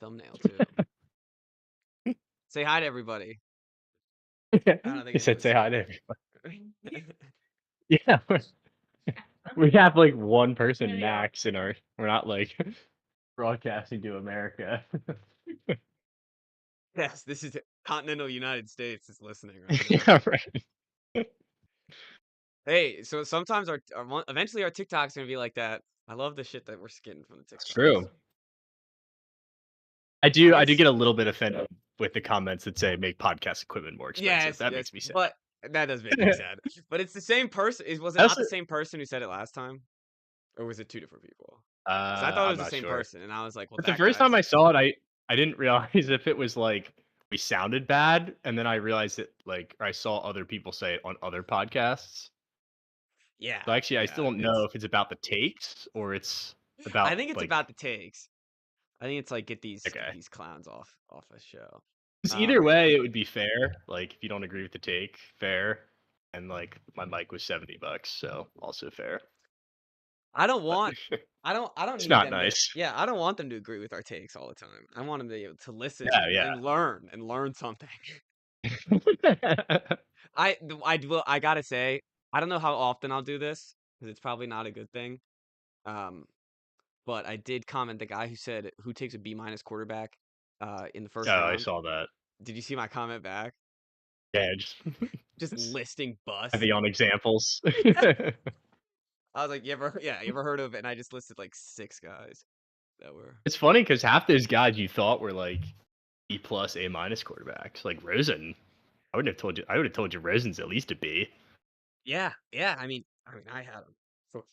thumbnail too. Say hi to everybody. I don't think He said, anyone's "Say hi seen to it. everybody." Yeah, we have like one person max in our. We're not like broadcasting to America. Yes, this is continental United States is listening right now. Yeah, right. Hey, so sometimes eventually our TikTok's gonna be like that. I love the shit that we're getting from the It's TikToks. true. I I do. I do guess get a little bit offended with the comments that say make podcast equipment more expensive. yes, That yes, makes me sad. but that does make me sad. But it's the same person. Was it I not also, the same person who said it last time, or was it two different people? Because I thought it I'm was the not same sure. person, and I was like, well, But the that first time guy's I saw it, I didn't realize if it was like we sounded bad, and then I realized that like I saw other people say it on other podcasts. yeah, So actually, I still yeah. don't know if it's about the takes or it's I about think it's like about the takes. I think it's like get okay. these clowns off a show. 'Cause either way, it would be fair. Like if you don't agree with the take, fair. And like my mic was $70, so also fair. I don't But want I don't it's need not them to nice. yeah, I don't want them to agree with our takes all the time. I want them to be able to listen Yeah, yeah. and learn something. I gotta say, I don't know how often I'll do this because it's probably not a good thing. Um, but I did comment the guy who said who takes a B minus quarterback in the first Oh, I round. saw that. Did you see my comment back? Yeah, just Just just listing bust. heavy on examples. I was like, you ever heard of it? And I just listed like 6 guys that were It's funny because half those guys you thought were like B plus A minus quarterbacks, like Rosen. I wouldn't have told you. I would have told you Rosen's at least a B. yeah, yeah. I had him.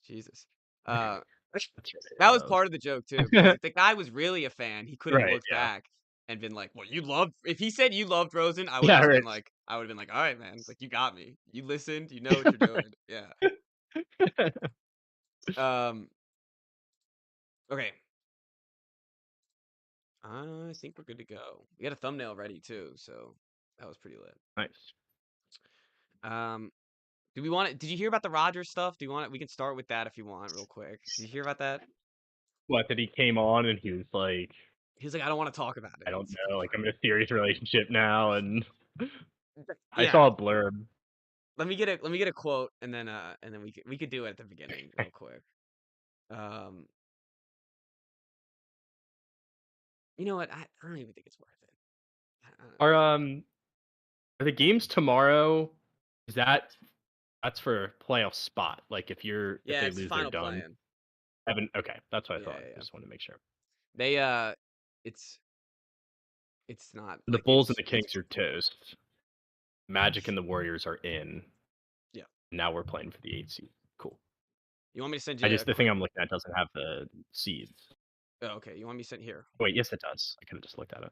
Jesus. Uh, That's that was right. part of the joke too, because if the guy was really a fan, he could have Right. looked Yeah. back and been like, "Well, you loved." If he said you loved Rosen, Yeah. Right. I would have been like, "All right, man, like you got me. You listened. You know what you're doing." Yeah. Um. Okay. I think we're good to go. We got a thumbnail ready too, so that was pretty lit. Nice. Um. Do we want it? Did you hear about the Rogers stuff? Do you want it? We can start with that if you want, real quick. Did you hear about that? What, that he came on and he was like, He was like, "I don't want to talk about it." I don't It's know, pretty like I'm funny. in a serious relationship now, and I Yeah. saw a blurb. Let me get a quote and then we could do it at the beginning real quick. Um, you know what? I don't even think it's worth it. I don't Are know. are the games tomorrow? Is that's for playoff spot? Like if Yeah, they it's lose, they're final done. plan. Haven't okay, that's what I Yeah, thought. yeah, I yeah. just wanted to make sure. They it's it's not The like Bulls and the Kings are toast. Magic and the Warriors are in. yeah. Now we're playing for the 8 seed. Cool. You want me to send I you just a the thing quick? I'm looking at doesn't have the seeds. Oh, okay, you want me to send here? Wait, yes, it does. I could have just looked at it.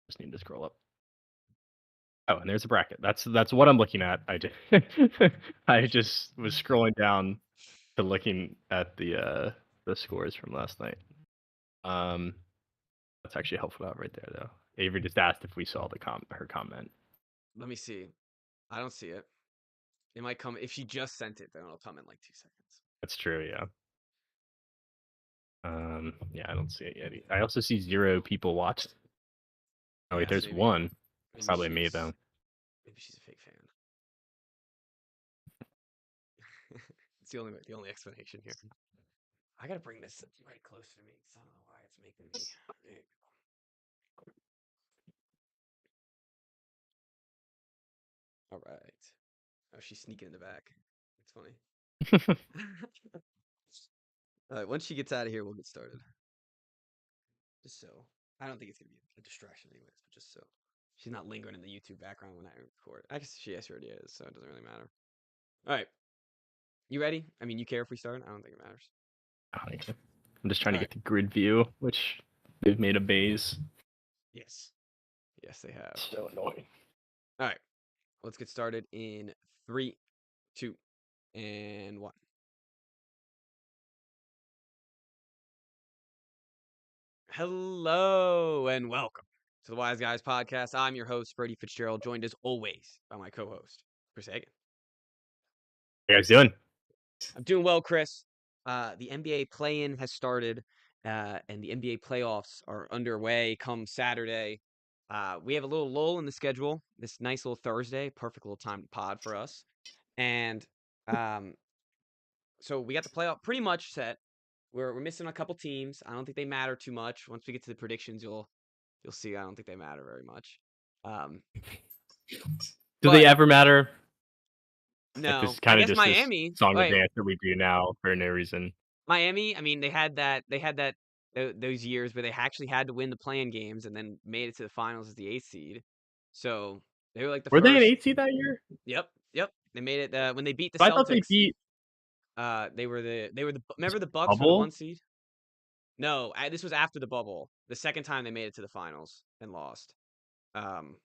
Just need to scroll up. Oh, and there's a bracket. That's what I'm looking at. I just was scrolling down to looking at the scores from last night. Um, that's actually helpful out right there though. Avery just asked if we saw her comment. Let me see. I don't see it. It might come if she just sent it. Then it'll come in like 2 seconds. That's true, yeah. Yeah, I don't see it yet. I also see 0 people watched. Oh wait, Yes, there's one. It's maybe probably me though. she's a fake fan. It's the only explanation here. I gotta bring this right closer to me because I don't know why it's making me. All right. Oh, she's sneaking in the back. It's funny. All right. Once she gets out of here, we'll get started. Just so. I don't think it's gonna be a distraction, anyways. But just so she's not lingering in the YouTube background when I record. I guess she already is, so it doesn't really matter. All right. You ready? I mean, you care if we start? I don't think it matters. I'm just trying All to right. get the grid view, which they've made a base. Yes. Yes, they have. So annoying. All right. Let's get started in 3, 2, and 1. Hello and welcome to the Wise Guys podcast. I'm your host, Brady Fitzgerald, joined as always by my co-host, Chris Hagan. How you guys doing? I'm doing well, Chris. The NBA play-in has started. and the NBA playoffs are underway come Saturday. We have a little lull in the schedule. This nice little Thursday, perfect little time to pod for us. And um, so we got the playoff pretty much set. We're missing a couple teams. I don't think they matter too much. Once we get to the predictions, you'll see. I don't think they matter very much. Um, Do they but ever matter? Like, this no, is I kind of guess just this Miami. song and Wait, dance that we do now for no reason. Miami. I mean, they had that those years where they actually had to win the playing games and then made it to the finals as the eighth seed. So they were like the Were they an first. 8 seed that year? Yep, yep. They made it when they beat the I thought they Celtics. beat They were the was remember the Bucks were the Bubble? one seed. No, this was after the bubble. The second time they made it to the finals and lost. Um,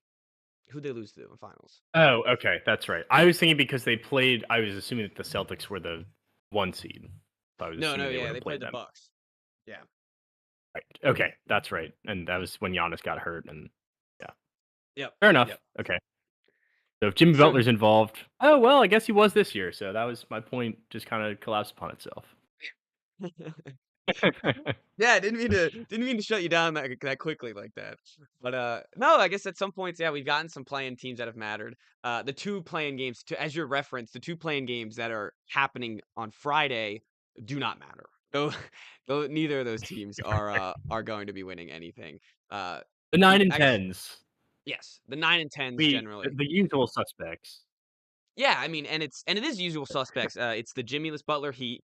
who'd they lose to in finals? Oh, okay, that's right. I was thinking because they played. I was assuming that the Celtics were the 1 seed. So I was No, no, assuming they would yeah, have they played played the them. Bucks. Yeah. Right. Okay, that's right. And that was when Giannis got hurt. And yeah, Yep. fair enough. Yep. Okay. So if Jimmy So Butler's involved, oh well, I guess he was this year. So that was my point. Just kind of collapsed upon itself. yeah, I didn't mean to shut you down that quickly like that. But no, I guess at some points, yeah, we've gotten some playing teams that have mattered. The two playing games, to as your reference, the two playing games that are happening on Friday do not matter. Though, though neither of those teams are going to be winning anything. Uh, The 9 and I guess 10s, yes, the 9 and 10s we generally. the usual suspects. Yeah, I mean, and it is usual suspects. It's the Jimmyless Butler Heat.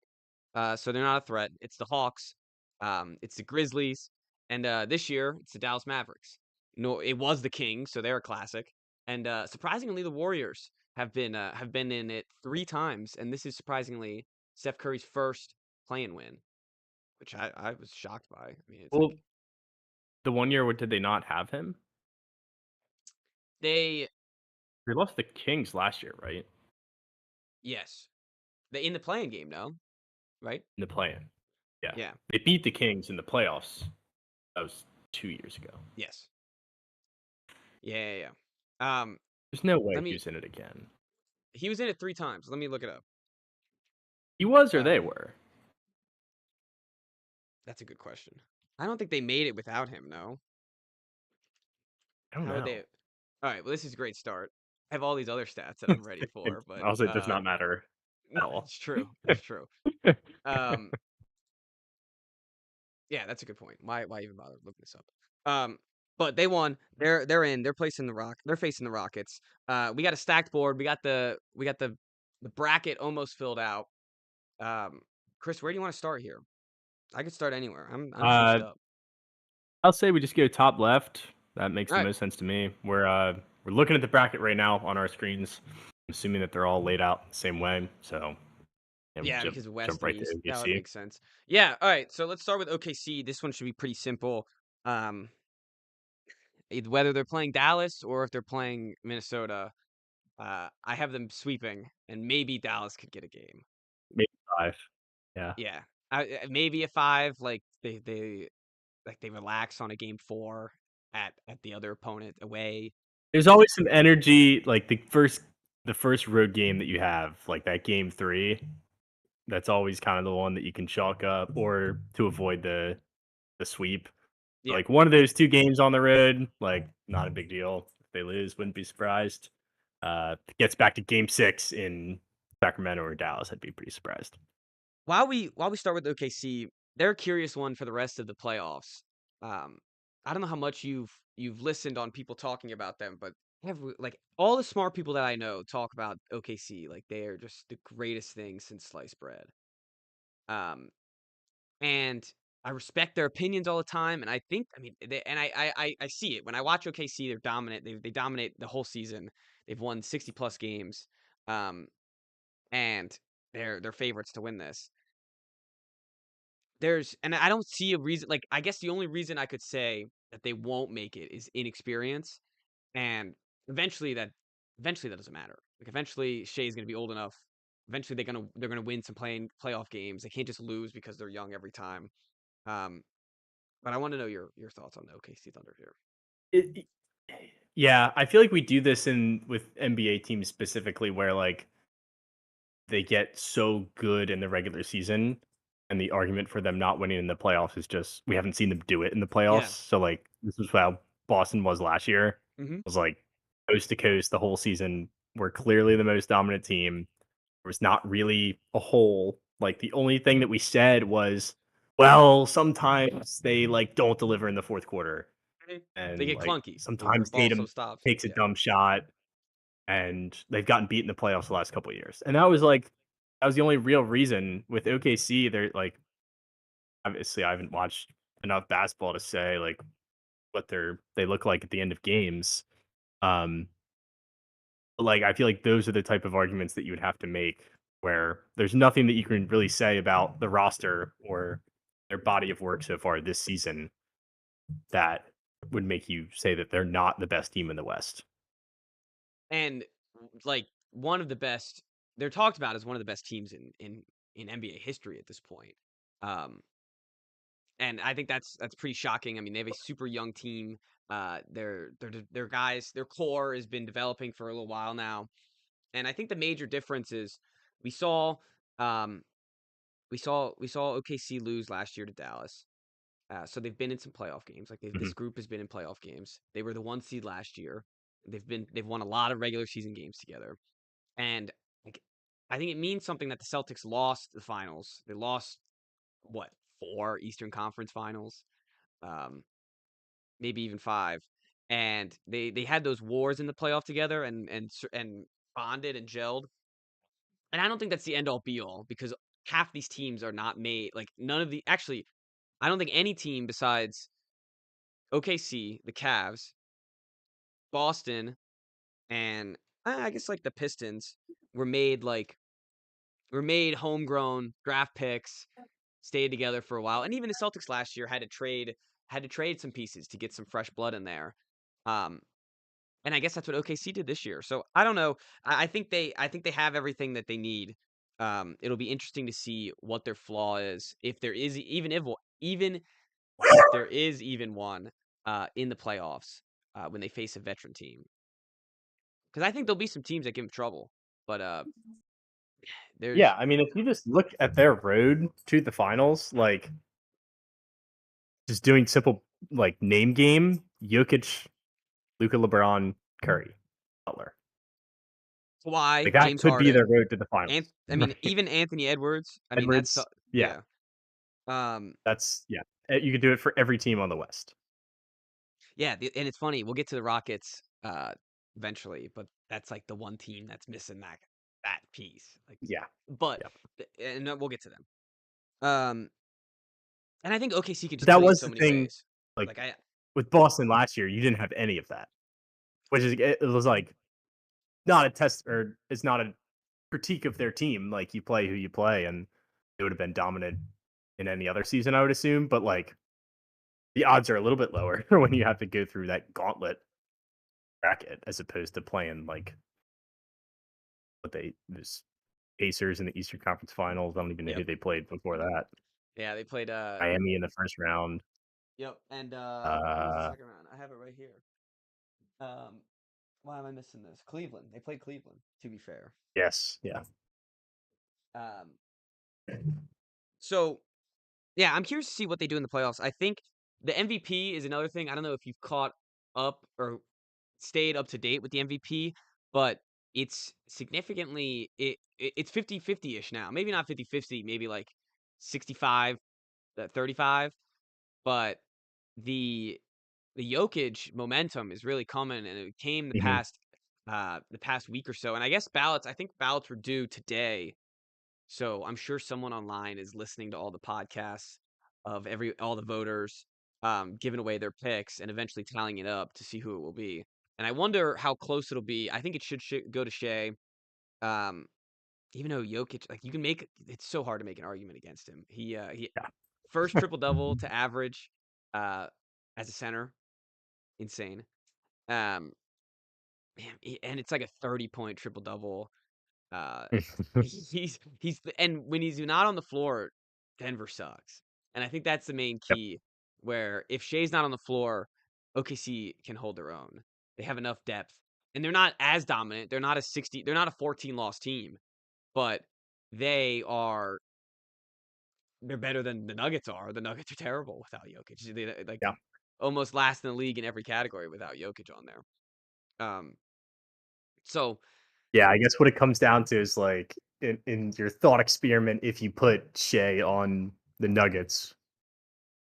So they're not a threat. It's the Hawks, it's the Grizzlies, and this year it's the Dallas Mavericks. No, it was the Kings, so they're a classic. And surprisingly, the Warriors have been in it 3 times, and this is surprisingly Steph Curry's first play-in win, which I was shocked by. I mean, it's Well, like the 1 year, what did they not have him? they They lost the Kings last year, right? yes, they in the playing game, no, right? In the play-in. Yeah. Yeah, They beat the Kings in the playoffs. That was 2 years ago. yes, yeah, yeah, yeah. There's no way Let he me. was in it again. He was in it 3 times. Let me look it up. He was or they Um, were? That's a good question. I don't think they made it without him, no. I don't How would know. they Alright, well, this is a great start. I have all these other stats that I'm ready It for, but, also does not matter at no, all. it's true, it's true. Um, yeah, that's a good point. Why even bother looking this up? But they won. They're in. They're facing the Rockets. We got a stacked board. We got the bracket almost filled out. Um, Chris, where do you wanna start here? I could start anywhere. I'm switched Uh, up. I'll say we just go top left. That makes the Alright. most sense to me. We're looking at the bracket right now on our screens. I'm assuming that they're all laid out the same way. So yeah, we Yeah, jump because of West jump and right to East. That would OKC. make sense. Yeah, all right. So let's start with OKC. This one should be pretty simple. Um, whether they're playing Dallas or if they're playing Minnesota, I have them sweeping, and maybe Dallas could get a game. Maybe 5. Yeah. Yeah, maybe a five. Like they relax on a game four at the other opponent away. There's always some energy, like the first road game that you have, like that game 3. That's always kind of the one that you can chalk up or to avoid the sweep. Yeah. Like one of those 2 games on the road, like not a big deal. If they lose, wouldn't be surprised. Gets back to game 6 in Sacramento or Dallas, I'd be pretty surprised. While we start with OKC, they're a curious one for the rest of the playoffs. Um, I don't know how much you've listened on people talking about them, but like all the smart people that I know talk about OKC like they are just the greatest thing since sliced bread. Um, and I respect their opinions all the time, and I think I mean and I see it when I watch OKC. They're dominant. They dominate the whole season. They've won 60 plus games, um, and they're favorites to win this. And I don't see a reason like, I guess the only reason I could say that they won't make it is inexperience, and eventually that eventually that doesn't matter. Like, eventually, Shea's gonna be old enough. Eventually, they're gonna win some playoff games. They can't just lose because they're young every time. Um, but I wanna know your thoughts on the OKC Thunder here. It Yeah, I feel like we do this in with NBA teams specifically where, like, they get so good in the regular season, and the argument for them not winning in the playoffs is just we haven't seen them do it in the playoffs. Yeah. So, like, this is how Boston was last year. Mhm. It was, like, coast to coast the whole season. We're clearly the most dominant team. There was not really a hole. Like, the only thing that we said was, "Well, sometimes they, like, don't deliver in the 4th quarter." Mhm. They And, get like, clunky when the sometimes ball so Tatum stops. takes a Yeah. dumb shot, and they've gotten beat in the playoffs the last couple of years. And that was the only real reason with OKC. They're like, obviously, I haven't watched enough basketball to say like what they look like at the end of games. Um, but, like I feel like those are the type of arguments that you would have to make where there's nothing that you can really say about the roster or their body of work so far this season that would make you say that they're not the best team in the West. And, like, one of the best they're talked about as one of the best teams in NBA history at this point. Um, and I think that's pretty shocking. I mean, they have a super young team. Their guys, their core has been developing for a little while now. And I think the major difference is we saw, um, we saw OKC lose last year to Dallas. So they've been in some playoff games. Like Mhm. this group has been in playoff games. They were the 1 seed last year. They've won a lot of regular season games together. And like I think it means something that the Celtics lost the finals. They lost what, 4 Eastern Conference finals, um, maybe even 5. And they had those wars in the playoff together and bonded and gelled. And I don't think that's the end all be all because half these teams are not made like none of the actually I don't think any team besides OKC, the Cavs, Boston, and I guess like the Pistons were made like were made homegrown draft picks, stayed together for a while, and even the Celtics last year had to trade some pieces to get some fresh blood in there. Um, and I guess that's what OKC did this year. So I don't know. I think they have everything that they need. It'll be interesting to see what their flaw is, if there is even if there is even one in the playoffs when they face a veteran team. Because I think there'll be some teams that give them trouble, but Yeah, there's I mean, if you just look at their road to the finals, like just doing simple like name game, Jokic, Luka, LeBron, Curry, Butler. Like Kawhi, that James could be their Harden, road to the and finals, I mean right? even Anthony Edwards. I mean Edwards, yeah, yeah. Um, that's yeah. You could do it for every team on the West. yeah, and it's funny. We'll get to the Rockets eventually, but that's like the one team that's missing that piece. Like, Yeah, but yeah. and we'll get to them. Um, and I think OKC could But just that kill you in was so the many thing. ways. Like Like I with Boston last year, you didn't have any of that, which is it was like not a test or it's not a critique of their team. Like you play who you play, and it would have been dominant in any other season, I would assume. But like the odds are a little bit lower when you have to go through that gauntlet bracket as opposed to playing like what they this Pacers in the Eastern Conference Finals. I don't even know who Yep. they played before that. Yeah, they played Miami in the first round. yep, and who was the Uh, second round? I have it right here. Um, why am I missing this? Cleveland. They played Cleveland, to be fair. yes, yeah. Um, so yeah, I'm curious to see what they do in the playoffs. I think the MVP is another thing. I don't know if you've caught up or stayed up to date with the MVP, but it's significantly it's 50-50-ish now. Maybe not 50-50, maybe like 65 35, but the the Jokic momentum is really coming, and it came Mhm. the past week or so. And I think ballots were due today, so I'm sure someone online is listening to all the podcasts of all the voters, giving away their picks and eventually tallying it up to see who it will be. And I wonder how close it'll be. I think it should go to Shea. Um, even though Jokic, like you can make it's so hard to make an argument against him. He Yeah. first triple double to average uh as a center, insane. Um, man, and it's like a 30-point triple double. Uh, and when he's not on the floor, Denver sucks. And I think that's the main Yep. key. Where if Shea's not on the floor, OKC can hold their own. They have enough depth, and they're not as dominant. They're not a 60. They're not a 14 loss team, but they are they're better than the Nuggets are. The Nuggets are terrible without Jokic. They like Yeah. almost last in the league in every category without Jokic on there. Um, so Yeah, I guess what it comes down to is like in your thought experiment, if you put Shea on the Nuggets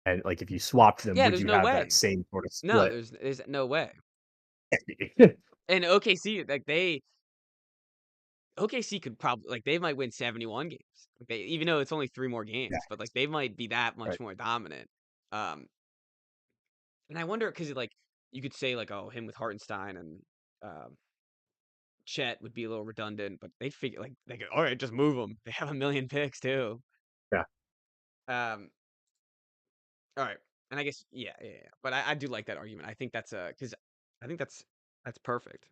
and like if you swapped them, yeah, would there's you no have that way. same sort of No, split? there's no way. And OKC could probably like they might win 71 games. Like they even though it's only 3 more Yeah, games, but like they might be that right. much more dominant. Um, and I wonder because like you could say like oh him with Hartenstein and um, Chet would be a little redundant, but they'd figure like they go all right, just move them. They have a million picks too. Yeah. Um, all right, and I guess yeah. But I do like that argument. I think that's a because I think that's perfect.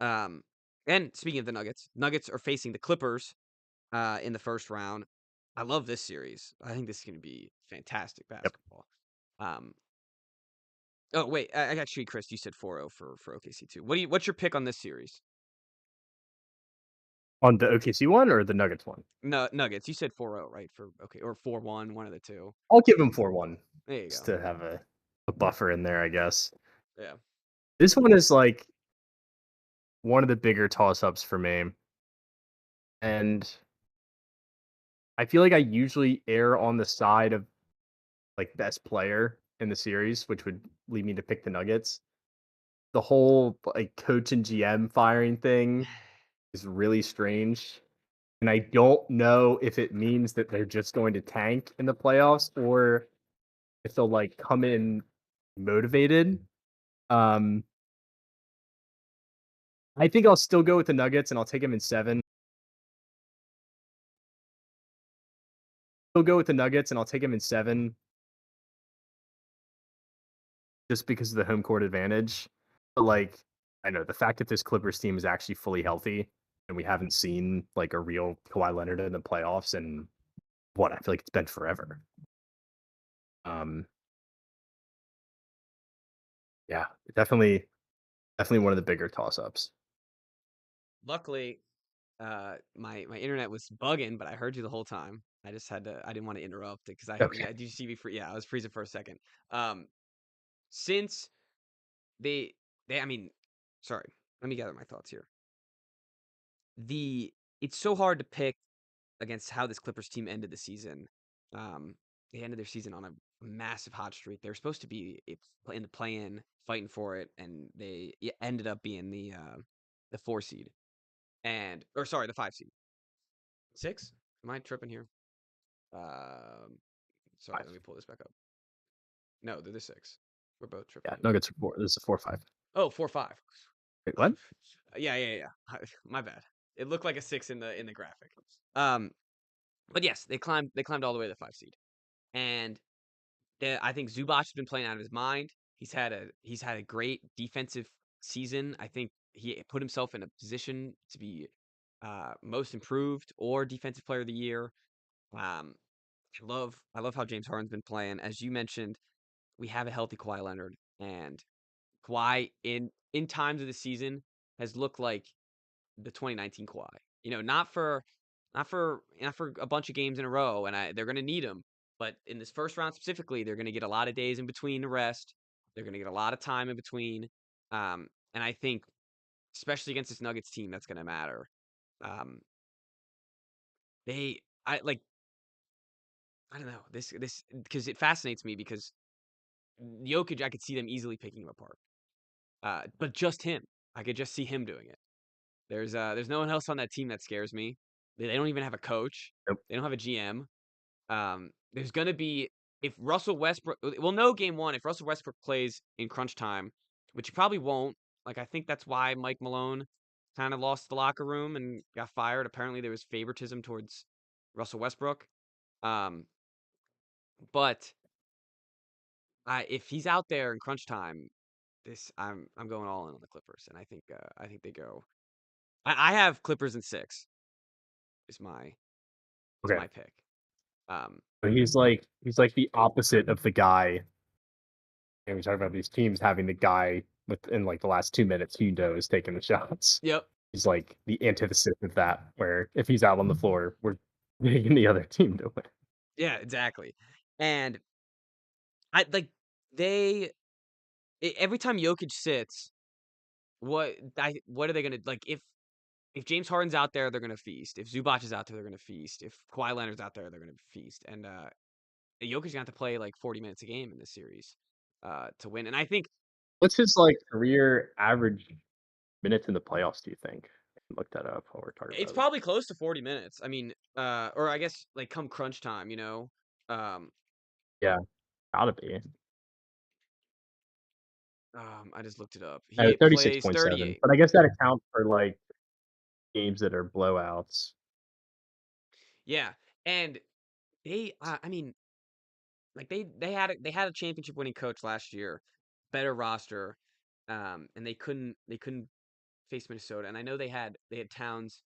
Um, and speaking of the Nuggets, Nuggets are facing the Clippers in the first round. I love this series. I think this is going to be fantastic Yep. basketball. Um, oh wait, I got you, Chris. You said 4-0 for OKC too. What's your pick on this series? On the OKC one or the Nuggets one? No, Nuggets. You said 4-0, right? For okay, or 4-1, one of the two. I'll give them 4-1 There you just go. to have a buffer in there, I guess. Yeah. This one is like one of the bigger toss ups for me. And I feel like I usually err on the side of like best player in the series, which would lead me to pick the Nuggets. The whole like coach and GM firing thing is really strange. And I don't know if it means that they're just going to tank in the playoffs or if they'll like come in motivated. Um, I think I'll still go with the Nuggets and I'll take them in 7. Still go with the Nuggets and I'll take them in 7 just because of the home court advantage. But like, I know the fact that this Clippers team is actually fully healthy and we haven't seen like a real Kawhi Leonard in the playoffs and what I feel like it's been forever. Um, yeah, definitely one of the bigger toss ups. Luckily, my internet was bugging, but I heard you the whole time. I just had to. I didn't want to interrupt it because Okay. did you see me for yeah I was freezing for a second. Um, since they I mean, sorry. Let me gather my thoughts here. The It's so hard to pick against how this Clippers team ended the season. Um, they ended their season on a massive hot streak. They were supposed to be in the play-in, fighting for it, and they ended up being the 4 seed and or sorry, the 5 seed. 6? Am I tripping here? Um, sorry, 5. let me pull this back up. No, they're the 6. We're both tripping Yeah, here. Nuggets are 4. This is a 4-5. Oh, 4-5. Wait, what? Yeah. My bad. It looked like a 6 in the graphic. Um, but yes, they climbed all the way to the 5 seed. And I think Zubac has been playing out of his mind. He's had a great defensive season. I think he put himself in a position to be most improved or defensive player of the year. Um, I love how James Harden's been playing. As you mentioned, we have a healthy Kawhi Leonard, and Kawhi in times of the season has looked like the 2019 Kawhi. Not for a bunch of games in a row, and they're going to need him. But in this first round specifically, they're going to get a lot of days in between the rest. They're going to get a lot of time in between, and I think especially against this Nuggets team, that's going to matter. Um, they, I like, I don't know this because it fascinates me because Jokic, I could see them easily picking him apart, but just him, I could just see him doing it. There's no one else on that team that scares me. They don't even have a coach. Nope. They don't have a GM. There's gonna be if Russell Westbrook. We'll know game one if Russell Westbrook plays in crunch time, which he probably won't. Like I think that's why Mike Malone kind of lost the locker room and got fired. Apparently there was favoritism towards Russell Westbrook. Um, but if he's out there in crunch time, I'm going all in on the Clippers, and I think they go. I have Clippers in 6. Is my is Okay. my pick. Um, But he's like the opposite of the guy. And we talk about these teams having the guy within like the last 2 minutes who knows taking the shots. yep. He's like the antithesis of that, where if he's out on the floor, we're getting the other team to win. Yeah, exactly. And I like they every time Jokic sits, what are they gonna like if James Harden's out there, they're gonna feast. If Zubac is out there, they're gonna feast. If Kawhi Leonard's out there, they're gonna feast. And Jokic's gonna have to play like 40 minutes a game in this series to win. And I think What's his like career average minutes in the playoffs? Do you think? I can look that up while we're talking it's about it. probably close to 40 minutes. I mean, or I guess like come crunch time, Um, Yeah, gotta be. I just looked it up. He plays 36.7. 38. But I guess that accounts for like games that are blowouts. Yeah, and I mean, like they had a championship winning coach last year, better roster, and they couldn't face Minnesota. And I know they had Towns,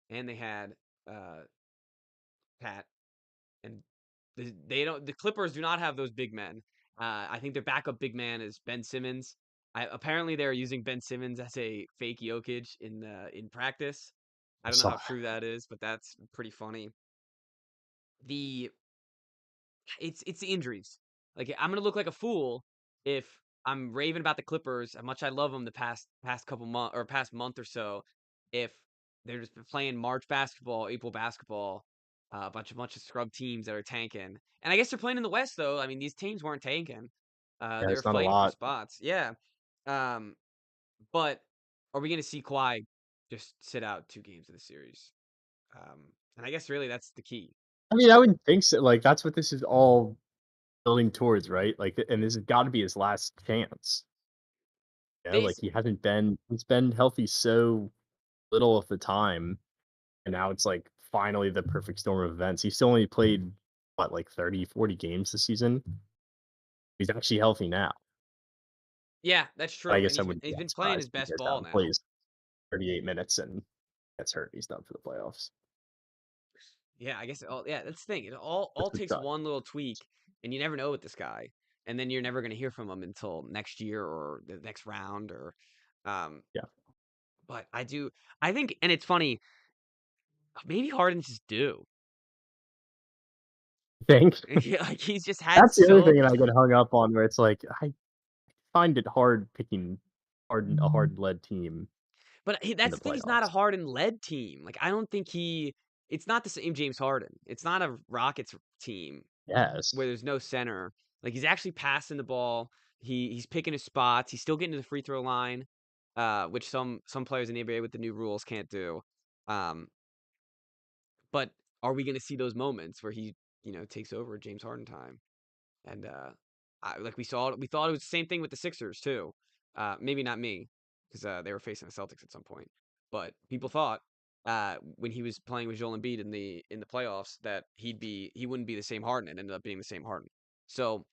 and they had uh Pat, and the Clippers do not have those big men. I think their backup big man is Ben Simmons. Apparently they're using Ben Simmons as a fake Jokic in practice. I I don't know saw how true that is, but that's pretty funny. The it's the injuries. Like I'm gonna look like a fool if I'm raving about the Clippers, how much I love them the past couple month or past month or so, if they're just playing March basketball, April basketball, a bunch of scrub teams that are tanking. And I guess they're playing in the West though. I mean, these teams weren't tanking. yeah, They were it's not a fighting for lot. spots. Yeah. Um, but are we gonna see Kawhi just sit out 2 games of the series? Um, and I guess really that's the key. I mean, I wouldn't think so. Like that's what this is all building towards, right? Like, and this has got to be his last chance. Like Base he's been healthy so little of the time, and now it's like finally the perfect storm of events. He's still only played what, like 30, 40 games this season. He's actually healthy now. Yeah, that's But I true, and guess I he's been wouldn't be he's that been playing surprised his if he best goes out ball and now. plays 38 minutes and gets hurt. He's done for the playoffs. Yeah, I guess yeah, that's the thing. It all Which is takes done. one little tweak, and you never know with this guy, and then you're never gonna hear from him until next year or the next round or, um. Yeah. But I think, and it's funny. Maybe Harden's just due. Think Yeah, like he's just had that's the other so. thing that I get hung up on, where it's like I find it hard picking a hard led team But in that's the the thing. He's not a playoffs. Harden led team. Like I don't think he. It's not the same James Harden. It's not a Rockets team where Yes. there's no center. Like he's actually passing the ball. He's picking his spots. He's still getting to the free throw line, which some players in the NBA with the new rules can't do. Um, but are we going to see those moments where he takes over James Harden time? And like we thought it was the same thing with the Sixers too. Maybe not me because they were facing the Celtics at some point, but people thought when he was playing with Joel Embiid in the playoffs that he wouldn't be the same Harden, and ended up being the same Harden. So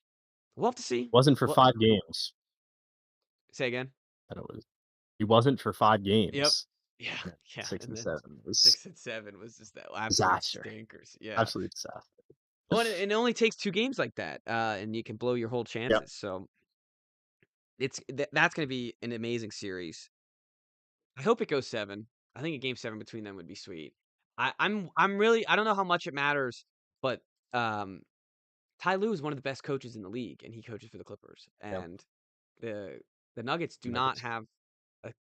we'll have to see. Wasn't for Well, 5 games. say again. That it was. He wasn't for 5 Yep. games. Yeah. And then Yeah. 6 And and then 7 was 6 and 7 was just that absolute disaster. stinkers. Yeah. Absolute disaster. Well, and it only takes 2 games like that, and you can blow your whole Yep. chances. So that's going to be an amazing series. I hope it goes 7. I think a game 7 between them would be sweet. I'm really I don't know how much it matters, but um, Ty Lue is one of the best coaches in the league, and he coaches for the Clippers. Yep. And the the Nuggets do not Nuggets. have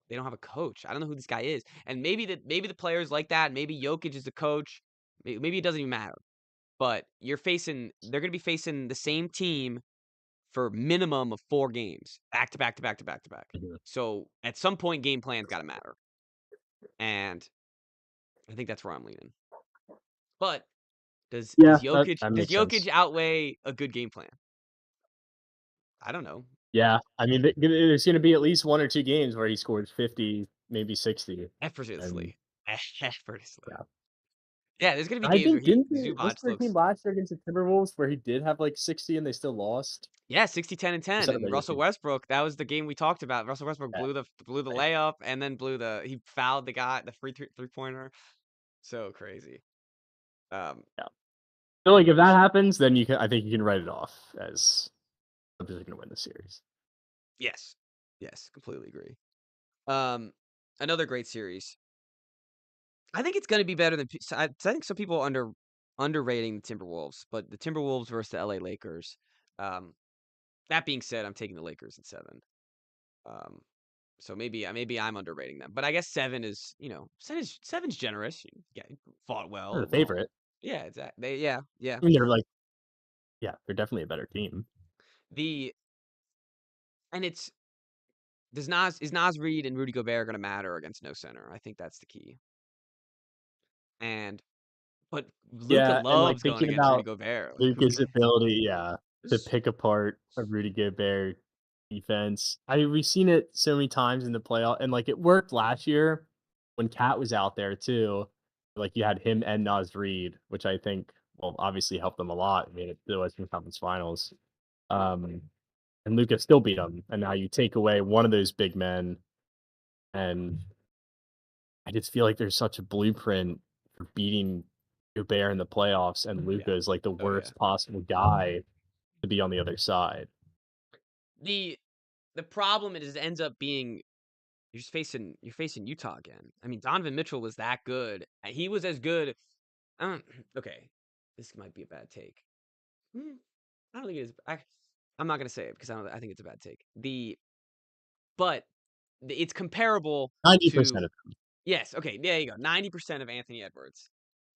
they don't have a coach. I don't know who this guy is, and maybe the players like that. Maybe Jokic is the coach. Maybe it doesn't even matter. But they're going to be facing the same team for minimum of 4 games, back to back to back to back to back. Mhm. So at some point, game plan's got to matter, and I think that's where I'm leaning. But does Yeah, does that Jokic that does makes Jokic sense. outweigh a good game plan? I don't know. Yeah, I mean, there's gonna be at least 1 or 2 games where he scores 50, maybe 60, and Effortlessly, effortlessly. yeah. Yeah, there's gonna be I games where think he didn't they Zubac wasn't there a game looks. last year against the Timberwolves where he did have, like, 60 and they still lost? Yeah, 60, 10, and Was 10. that a And regular Russell season? Westbrook, that was the game we talked about. Russell Westbrook Yeah, blew the right. layup and then he fouled the guy, the free three-pointer. So crazy. Um, Yeah. So, like, if that happens, then I think you can write it off as Clippers are gonna win the series. yes. Yes, completely agree. Um, another great series. I think it's going to be better than I think some people underrating the Timberwolves, but the Timberwolves versus the LA Lakers. Um, that being said, I'm taking the Lakers at 7. Um, so maybe I'm underrating them, but I guess 7 is seven's generous. Yeah, fought They're well. the Went all. favorite. Yeah, exactly. Yeah, yeah. I mean, they're like, yeah, they're definitely a better team. The and it's is Nas Reed and Rudy Gobert going to matter against no center? I think that's the key. And but Luca Yeah, and like loves going thinking against Rudy about Gobert. Like Luka's ability, yeah, to pick apart a Rudy Gobert defense. We've seen it so many times in the playoff, and like it worked last year when Cat was out there too. Like you had him and Naz Reid, which I think well obviously helped them a lot. I mean, it the Western Conference Finals. Um, and Luka still beat them. And now you take away one of those big men, and I just feel like there's such a blueprint for beating Gobert in the playoffs, and yeah. Luka is like the Oh yeah. worst possible guy to be on the other side. The the problem is it ends up being you're facing Utah again. I mean, Donovan Mitchell was that good. He was as good. Okay, this might be a bad take. Hmm, I don't think it is. I'm not gonna say it because I think it's a bad take. But it's comparable 90% to of yes. Okay, there you go. 90% of Anthony Edwards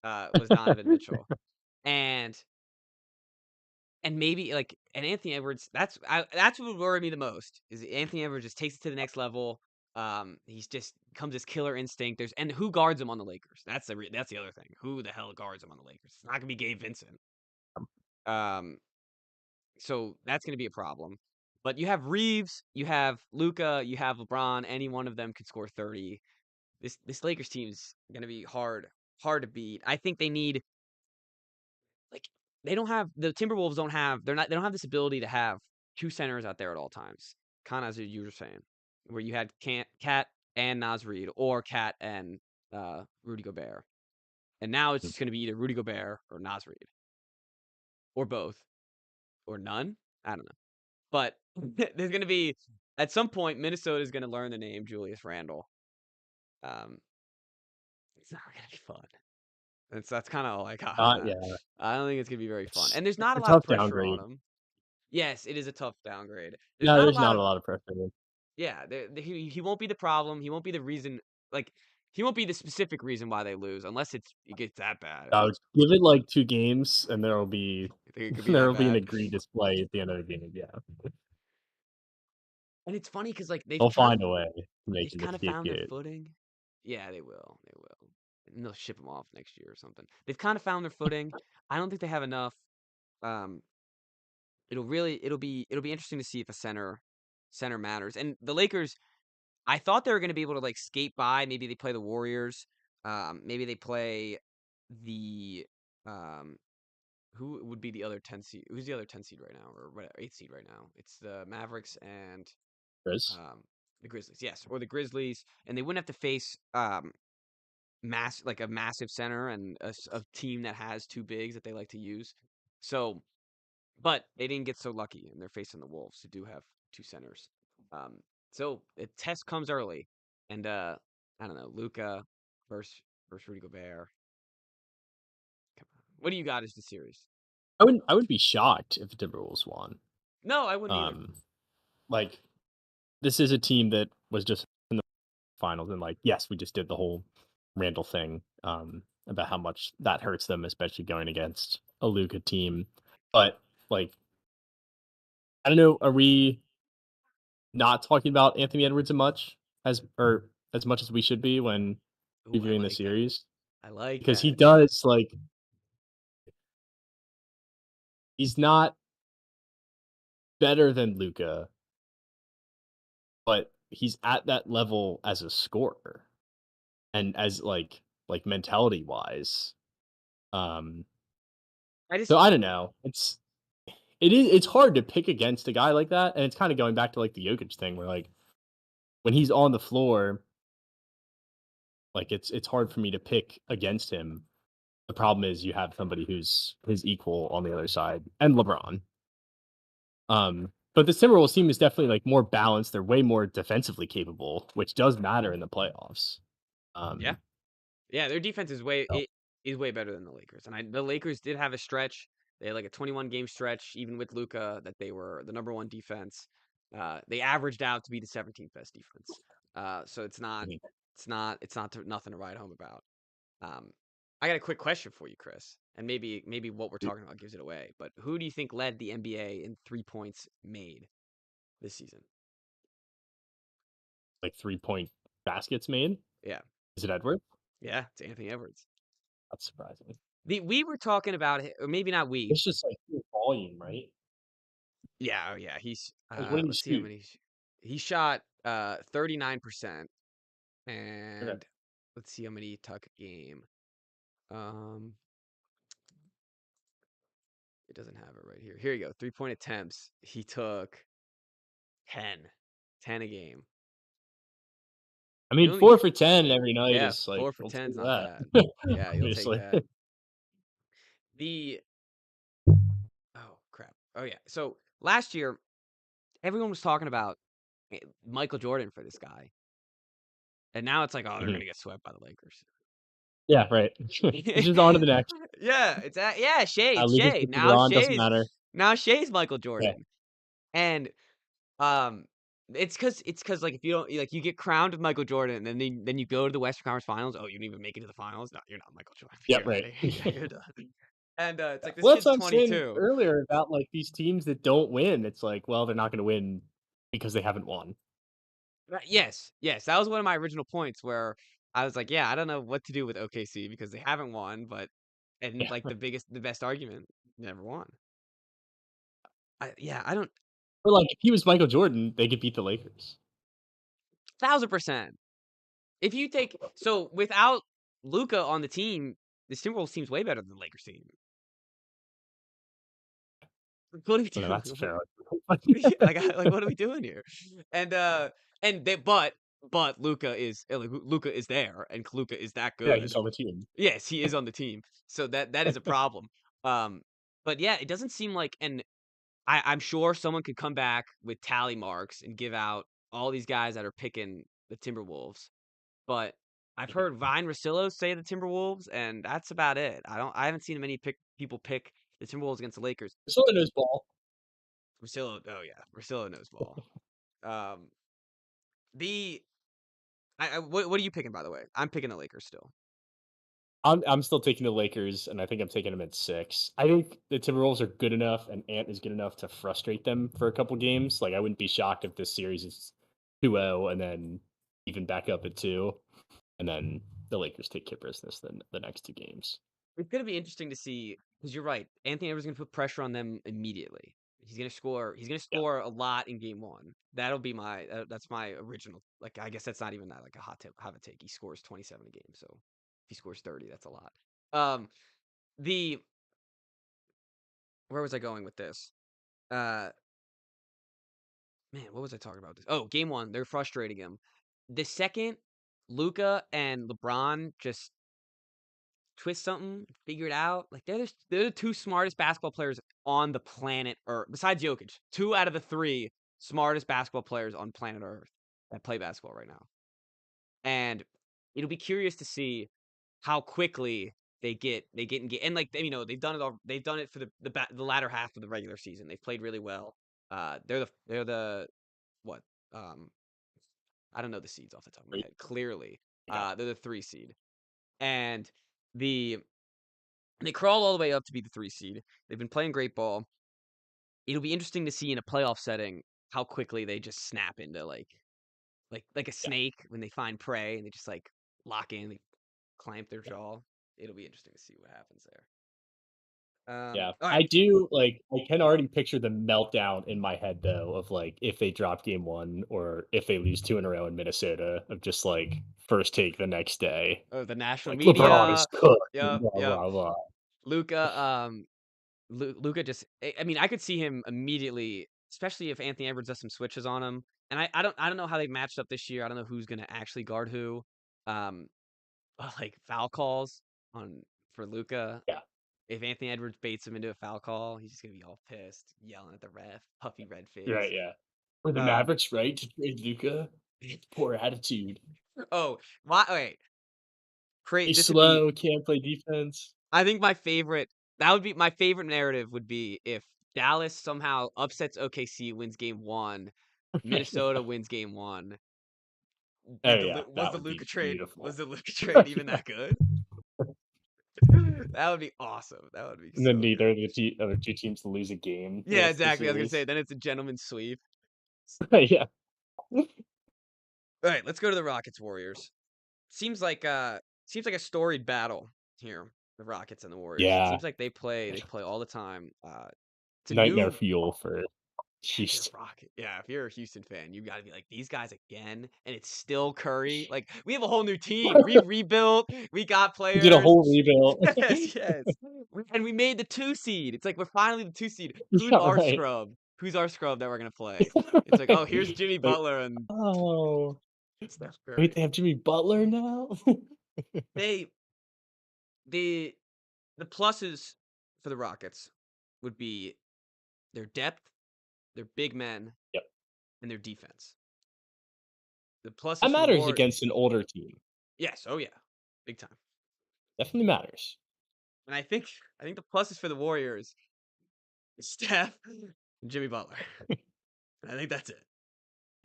was Donovan Mitchell, and maybe like and Anthony Edwards. That's what would worry me the most is Anthony Edwards just takes it to the next level. He's just comes his killer instinct. And who guards him on the Lakers? That's the other thing. Who the hell guards him on the Lakers? It's not gonna be Gabe Vincent. them. Um, so that's gonna be a problem. But you have Reeves, you have Luca, you have LeBron. Any one of them could score 30. This Lakers team's gonna be hard to beat. I think they need like they don't have the Timberwolves they don't have this ability to have two centers out there at all times. Kind of as you were saying, where you had Cat and Naz Reid or Cat and Rudy Gobert, and now it's going to be either Rudy Gobert or Naz Reid or both or none. I don't know, but there's going to be at some point Minnesota is going to learn the name Julius Randle. Um, it's not going to be fun. That's kind of all I got on that. Yeah, I don't think it's gonna be very fun, it's and there's it's not a a lot of tough pressure on downgrade. him. Yes, it is a tough downgrade. There's No, not a there's lot not a of lot of pressure. yeah. He won't be the problem. He won't be the reason. Like he won't be the specific reason why they lose, unless it gets that bad. Give it like 2 games, and there'll be You think it could be that there'll be an bad? agreed display at the end of the game. Yeah, And it's funny because like they'll find a way to make they've him kind of escape found their good. footing. Yeah, they will. They will. And they'll ship him off next year or something. They've kind of found their footing. I don't think they have enough. Um, it'll be interesting to see if a center matters. And the Lakers, I thought they were going to be able to like skate by. Maybe they play the Warriors. Maybe they play the um who would be the other 10 seed? Who's the other 10 seed right now or what 8th seed right now? It's the Mavericks and Chris, um the Grizzlies. Yes, or the Grizzlies, and they wouldn't have to face a massive center and a team that has two bigs that they like to use. So but they didn't get so lucky, and they're facing the Wolves, who do have two centers. Um, so the test comes early, and I don't know, Luca versus Rudy Gobert. Come on. What do you got as the series? I would be shocked if the Timberwolves won. No, I wouldn't either. Um, like this is a team that was just in the finals, and like yes, we just did the whole Randall thing about how much that hurts them, especially going against a Luka team. But like I don't know, are we not talking about Anthony Edwards as much as we should be when Ooh, I reviewing the like that. series? I like Because he that. does like he's not better than Luca, but he's at that level as a scorer and as like mentality wise. Um, I so just I don't know. It's hard to pick against a guy like that, and it's kind of going back to like the Jokic thing where like when he's on the floor, like it's hard for me to pick against him. The problem is you have somebody who's his equal on the other side and LeBron. But the Timberwolves team is definitely like more balanced. They're way more defensively capable, which does matter in the playoffs. yeah Um, yeah their defense is way so it. is way better than the Lakers. And the Lakers did have a stretch. They had like a 21 game stretch, even with Luca, that they were the number one defense. They averaged out to be the 17th best defense. So Mhm. nothing to write home about. Um, I got a quick question for you, Chris, and maybe what we're talking about gives it away. But who do you think led the NBA in 3 points made this season? Like 3-point baskets made. Yeah, Is it Edwards? yeah, it's Anthony Edwards. That's surprising. We were talking about it, or maybe not we. It's just like pure volume, right? Yeah, oh yeah. He's Like, what do you let's see how shoot? many he shot 39%, Okay. and let's see how many he took a game. Um it doesn't have it right here. Here you go. 3-point attempts. He took 10. 10 a game. I He mean, only 4 for 10 every night Yeah, is like, 4 for I'll 10 take is not that. bad. Yeah, you'll take Obviously. that. The Oh crap. Oh yeah. So last year everyone was talking about Michael Jordan for this guy. And now it's like, oh, they're Mhm. gonna get swept by the Lakers. Yeah, right. It's just on to the next. Yeah, Shea. It's Lakers Shea. with LeBron, doesn't matter. Now Shea's Michael Yeah. Jordan. And um it's cause like if you don't like you get crowned with Michael Jordan and then you go to the Western Conference Finals. Oh, you didn't even make it to the finals? No, you're not Michael Jordan. Yep, Get out right. of here. You're done. And it's Yeah. like this Well, that's kid's what I'm saying 22. earlier about like these teams that don't win. It's like, well, they're not going to win because they haven't won. Right, yes, yes. That was one of my original points where I was like, yeah, I don't know what to do with OKC because they haven't won, but and Yeah. like the best argument, never won. I don't Or like if he was Michael Jordan, they could beat the Lakers. 1000%. If you take so without Luca on the team, the Timberwolves team's way better than the Lakers team. What are we No, that's doing? fair. Like what are we doing here? And and they but Luca is Luca is there and Luca is that Yeah, he's good. on the team. Yes, he is on the team. So that is a problem. Um but yeah, it doesn't seem like and I'm sure someone could come back with tally marks and give out all these guys that are picking the Timberwolves. But I've heard Vine Rosillo say the Timberwolves, and that's about it. I haven't seen many people pick the Timberwolves against the Lakers. Someone knows ball. Rosillo, oh yeah, Rosillo knows ball. Um, the what are you picking by the way? I'm picking the Lakers still. I'm still taking the Lakers, and I think I'm taking them at 6. I think the Timberwolves are good enough, and Ant is good enough to frustrate them for a couple games. Like I wouldn't be shocked if this series is 2-0 and then even back up at 2, and then the Lakers take care of business then the next 2 games. It's gonna be interesting to see because you're right. Anthony Edwards is gonna put pressure on them immediately. He's gonna score. He's gonna Yeah. score a lot in game one. That'll be my. That's my original. Like I guess that's not even that like a hot take. He scores 27 a game. So if he scores 30, that's a lot. Um, the where was I going with this? Uh, man, what was I talking about? This. Oh, game one. They're frustrating him. The second Luca and LeBron just twist something, figure it out. Like they're the two smartest basketball players on the planet, or besides Jokic, 2 out of the 3 smartest basketball players on planet Earth that play basketball right now. And it'll be curious to see how quickly they get and like they've done it all. They've done it for the latter half of the regular season. They've played really well. They're the what I don't know the seeds off the top of my Right? head. Clearly, Yeah. they're the 3 seed, and the they crawl all the way up to be the 3 seed. They've been playing great ball. It'll be interesting to see in a playoff setting how quickly they just snap into like a Yeah. snake when they find prey and they just like lock in, they clamp their jaw. It'll be interesting to see what happens there. Yeah. All right. I do like I can already picture the meltdown in my head though of like if they drop game 1 or if they lose 2 in a row in Minnesota of just like first take the next day. Oh, the national Like LeBron media. is cooked. Yep, Blah yep. blah blah. Luca, Luca just. I mean, I could see him immediately, especially if Anthony Edwards does some switches on him. And I don't know how they've matched up this year. I don't know who's gonna actually guard who. Um, like foul calls on for Luca. Yeah. If Anthony Edwards baits him into a foul call, he's just gonna be all pissed, yelling at the ref, puffy red Right, face. yeah. Were the Um, Mavericks right to trade Luka? Poor attitude. oh, why? Wait, Create He's this would be slow, can't play defense. I think my favorite narrative would be if Dallas somehow upsets OKC, wins game 1, Minnesota wins game 1. Oh, Did yeah, was that the would Luka be trade beautiful. even that good? That would be awesome. That would be And then so neither good. of the other 2 teams lose a game the Yeah, rest of the exactly. I was gonna say series. then it's a gentleman's sweep. Yeah. All right, let's go to the Rockets Warriors. Seems like a storied battle here, the Rockets and the Warriors. It Yeah, seems like they play all the time. It's a nightmare new fuel for Yeah, if you're Houston. a Rocket, yeah, if you're a Houston fan, you gotta be like these guys again, and it's still Curry. Like we have a whole new team. We rebuilt. We got We did a players. whole rebuild. Yes, yes. And we made the 2 seed. It's like we're finally the 2 seed. Who's Yeah, our right. scrub? Who's our scrub that we're gonna play? It's like, oh, here's Jimmy Like, Butler and oh, Steph wait, Curry. they have Jimmy Butler now? They the the pluses for the Rockets would be their depth, their big men, Yep. and their defense. The That pluses for the matters War, against an older team. yes, oh yeah, big time. Definitely matters. And I think the pluses for the Warriors is Steph and Jimmy Butler. I think that's it.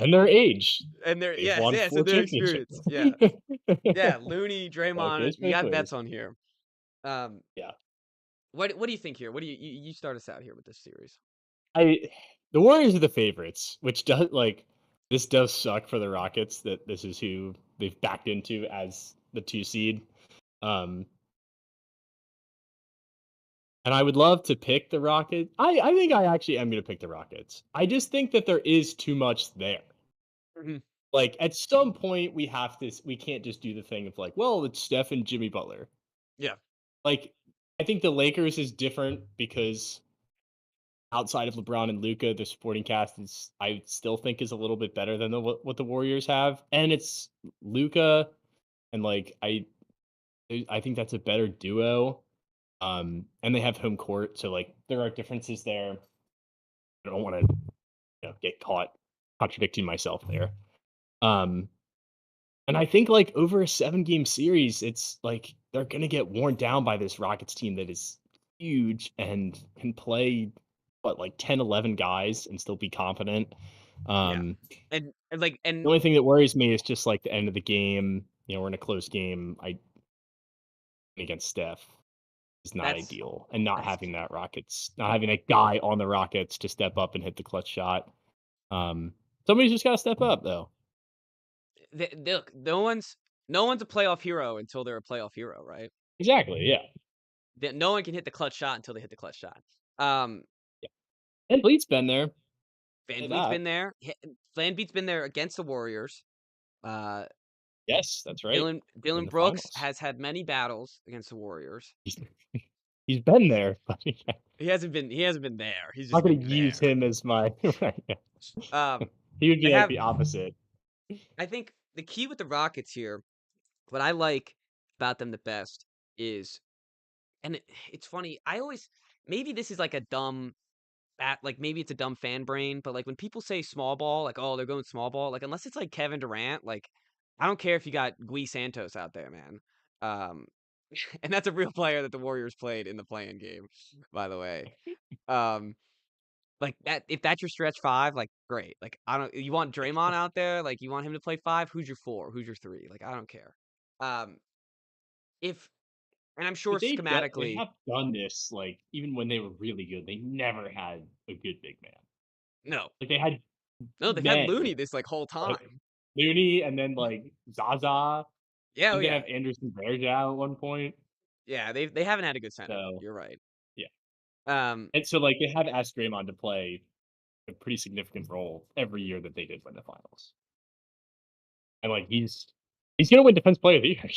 And their age. And they're They've yes, won yes, 4 and their championships. experience. Yeah. Yeah, Looney, Like, Draymond, it's we both got vets ways. on here. Um, Yeah. what do you think here? What do you start us out here with this series? I the Warriors are the favorites, which does like this does suck for the Rockets that this is who they've backed into as the 2 seed. Um, and I would love to pick the Rockets. I think I actually am gonna pick the Rockets. I just think that there is too much there. Mhm. Like at some point we can't just do the thing of like, well, it's Steph and Jimmy Butler. Yeah. Like I think the Lakers is different because outside of LeBron and Luca, the supporting cast is I still think is a little bit better than what the Warriors have, and it's Luca and like I think that's a better duo. And they have home court, so like there are differences there. I don't want to get caught contradicting myself there. Um, and I think like over a 7 game series, it's like they're gonna get worn down by this Rockets team that is huge and can play what like 10, 11 guys and still be confident. Yeah. Um, And like the and only thing that worries me is just like the end of the game. We're in a close game. I against Steph is not that's ideal, and not that's having key. that Rockets, not having a guy on the Rockets to step up and hit the clutch shot. Somebody's just got to step up though. Look, no one's a playoff hero until they're a playoff hero, right? Exactly. Yeah. That no one can hit the clutch shot until they hit the clutch shot. Um, Yeah. And Bleed's been there. Van Say Vliet's that. been there. Van Vliet's been there against the Warriors. Uh, Yes, that's right. In Dylan the Brooks finals. has had many battles against the Warriors. He's he's been there, but yeah, He hasn't been there. He's I'm just not gonna been use there. him as my right, yeah. Um, He would be they like have. the opposite. I think the key with the Rockets here, what I like about them the best is, and it's funny. I always maybe this is like a dumb like maybe it's a dumb fan brain, but like when people say small ball, like oh they're going small ball, like unless it's like Kevin Durant, like I don't care if you got Gui Santos out there, man. Um, and that's a real player that the Warriors played in the playing game, by the way. Um, like that if that's your stretch five, like great. Like I don't you want Draymond out there, like you want him to play five, who's your four? Who's your three? Like I don't care. Um, if and I'm sure But they schematically, have done this like even when they were really good, they never had a good big man. no. Like they had No, they've had men Looney this like whole like time. Looney and then like Zaza. Yeah, oh Did they yeah. have Anderson Varejao at one point? Yeah, they haven't had a good center. So You're right. yeah. Um, And so like they had asked Draymond to play a pretty significant role every year that they did win the finals. And like he's gonna win defense player of the year,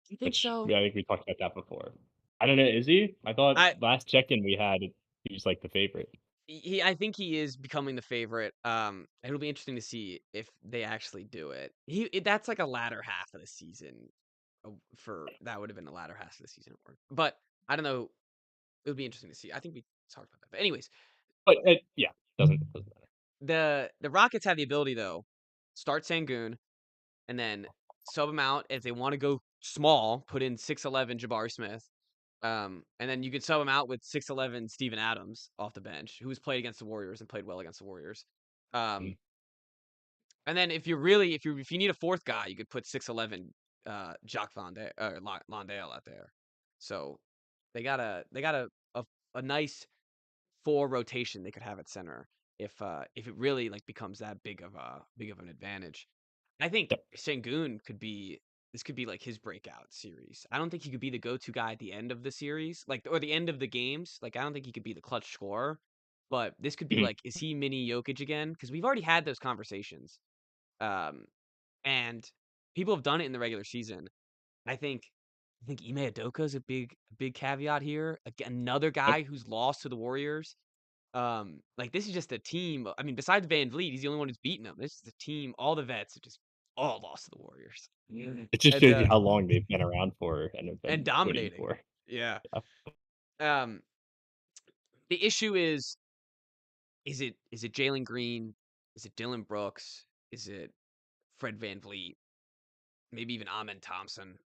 you think which so? yeah, I think we talked about that before. I don't know, is he? I thought I last check-in we had he was like the favorite. I think he is becoming the favorite. It'll be interesting to see if they actually do it. That's like a latter half of the season. For that would have been the latter half of the season award. But I don't know. It would be interesting to see. I think we talked about that. But anyways, But yeah, doesn't matter. the Rockets have the ability though, start Sangoon and then sub him out if they want to go small. Put in 6'11" Jabari Smith. And then you could sub him out with 6'11" Steven Adams off the bench, who's played against the Warriors and played well against the Warriors. Mm. And then if you need a fourth guy, you could put 6'11" Jacques Landale out there. So they got a nice four rotation they could have at center if it really like becomes that big of an advantage. I think Yep. Sengun could be like his breakout series. I don't think he could be the go-to guy at the end of the series, like or the end of the games. Like I don't think he could be the clutch scorer. But this could be Mhm. like, is he mini Jokic again? Because we've already had those conversations. Um, and people have done it in the regular season. I think I think Ime Udoka is a big caveat here. Another Yep. guy who's lost to the Warriors. Like this is just a team. I mean, besides Van Vliet, he's the only one who's beaten them. This is a team. All the vets have just all lost to the Warriors. It just And shows you how long they've been around for and have and been winning dominating. for. Yeah. Yeah. Um, the issue is it Jalen Green? Is it Dylan Brooks? Is it Fred Van Vliet? Maybe even Amen Thompson.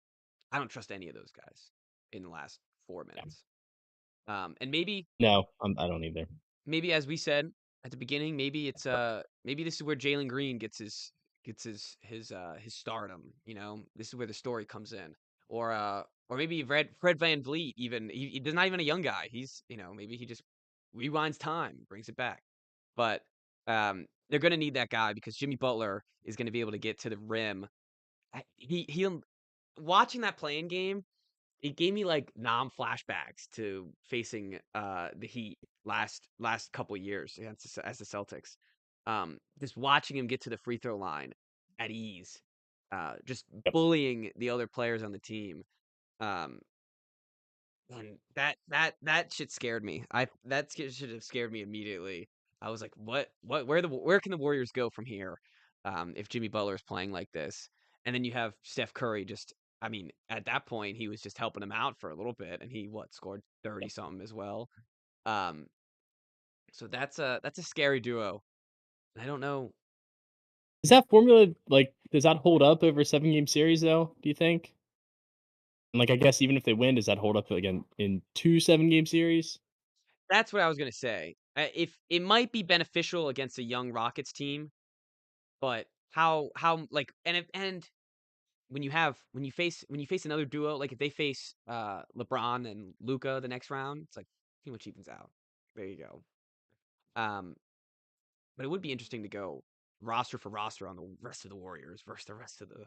I don't trust any of those guys in the last 4 minutes. And No, I don't either. maybe as we said at the beginning, maybe this is where Jalen Green gets his stardom. You know, this is where the story comes in, or maybe Fred Van Vliet. Even he's not even a young guy. He's maybe he just rewinds time, brings it back. But they're gonna need that guy because Jimmy Butler is gonna be able to get to the rim. He'll watching that playing game, it gave me like flashbacks to facing the Heat last couple years as the Celtics. Just watching him get to the free throw line at ease, just Yep. bullying the other players on the team. Um, and that shit scared me. Should have scared me immediately. I was like, where can the Warriors go from here? If Jimmy Butler is playing like this, and then you have Steph Curry just. I mean, at that point, he was just helping him out for a little bit, and he scored 30 something as well. Um, so that's a scary duo. I don't know. Is that formula like does that hold up over a 7-game series though, do you think? And like I guess even if they win, does that hold up again in 2 7-game series? That's what I was gonna say. If it might be beneficial against a young Rockets team, but how like and when you face another duo, like if they face LeBron and Luca the next round, it's like pretty much evens out. There you go. Um, but it would be interesting to go roster for roster on the rest of the Warriors versus the rest of the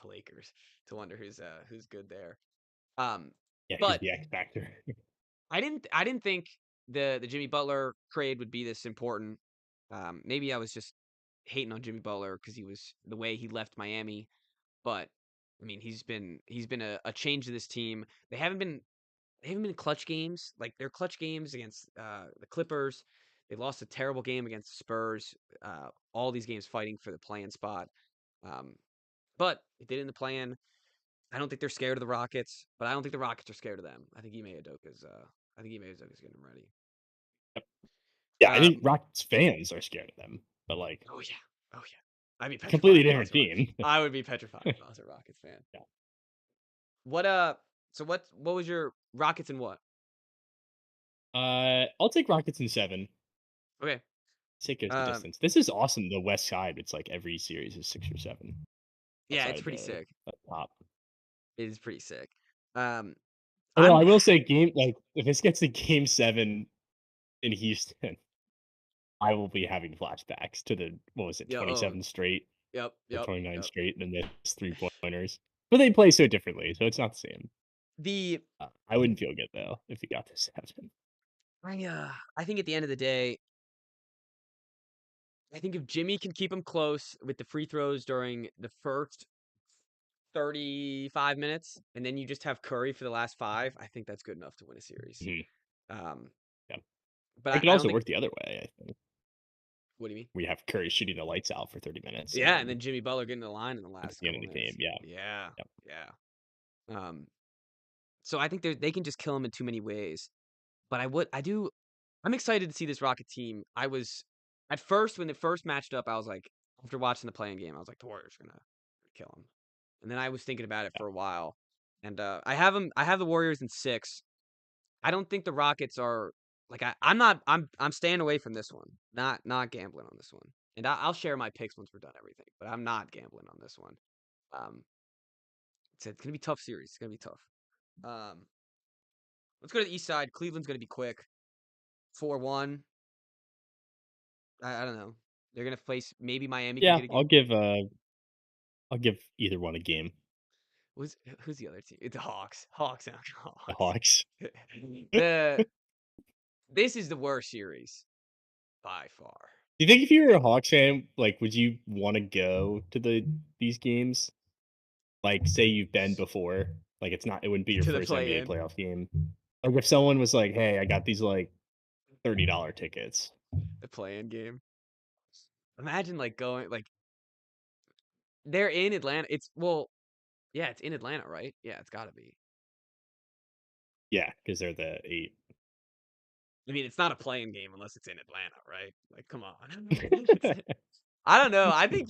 Lakers to wonder who's good there. Um, Yeah, who's but the X factor? I didn't think the Jimmy Butler trade would be this important. Maybe I was just hating on Jimmy Butler because he was the way he left Miami. But I mean, he's been a change to this team. They haven't been clutch games. Like their clutch games against the Clippers. They lost a terrible game against the Spurs. All these games fighting for the play-in spot. Um, but they did in the play-in. I don't think they're scared of the Rockets, but I don't think the Rockets are scared of them. I think Ime Udoka's getting them ready. Yeah, I think Um, Rockets fans are scared of them, but, like, oh yeah, oh yeah. I'd be completely petrified if I different was a Rock. team. I would be petrified if I was a Rockets fan. Yeah. What So what was your Rockets and what? I'll take Rockets in 7. Okay. Say it goes the Um, distance. This is awesome, the West Side, it's like every series is 6 or 7 yeah, outside it's of pretty sick. the top. It is pretty sick. Um, Although I'm I will say if this gets to game 7 in Houston, I will be having flashbacks to the what was it, yeah. Oh, 27 straight yep, or yep, 29 yep. straight and missed 3-pointers. But they play so differently, so it's not the same. The I wouldn't feel good though if he got to 7. I think at the end of the day, I think if Jimmy can keep him close with the free throws during the first 35 minutes, and then you just have Curry for the last five, I think that's good enough to win a series. Mhm. Um, Yeah. but It could I don't also think. work the other way, I think. What do you mean? We have Curry shooting the lights out for 30 minutes and Yeah, and then then Jimmy Butler getting the line in the at last the end of couple the game, minutes. yeah. Yeah, Yep. yeah. Um, so I think they can just kill him in too many ways. But I'm excited to see this Rocket team. I was at first when they first matched up, I was like, after watching the playing game, I was like, the Warriors are gonna kill him. and then I was thinking about it for a while, and I have them. I have the Warriors in 6. I don't think the Rockets are like I'm not. I'm staying away from this one. Not gambling on this one, and I'll share my picks once we're done everything. But I'm not gambling on this one. Um, it's gonna be a tough series. It's gonna be tough. Um, let's go to the East side. Cleveland's gonna be quick. 4-1. I don't know. They're gonna face maybe Miami could Yeah, get a I'll game. give I'll give either one a game. Who's the other team? It's the Hawks. Hawks and The Hawks. Hawks. the This is the worst series by far. Do you think if you were a Hawks fan, like, would you want to go to these games? Like, say you've been before, like it wouldn't be your To the first NBA play-in, playoff game. Like, if someone was like, "Hey, I got these like $30 tickets." the play-in game. Imagine like going like they're in Atlanta. Yeah, it's in Atlanta, right? Yeah, it's got to be. Yeah, because they're the 8. I mean, it's not a playing game unless it's in Atlanta, right? Like, come on. I don't know. I think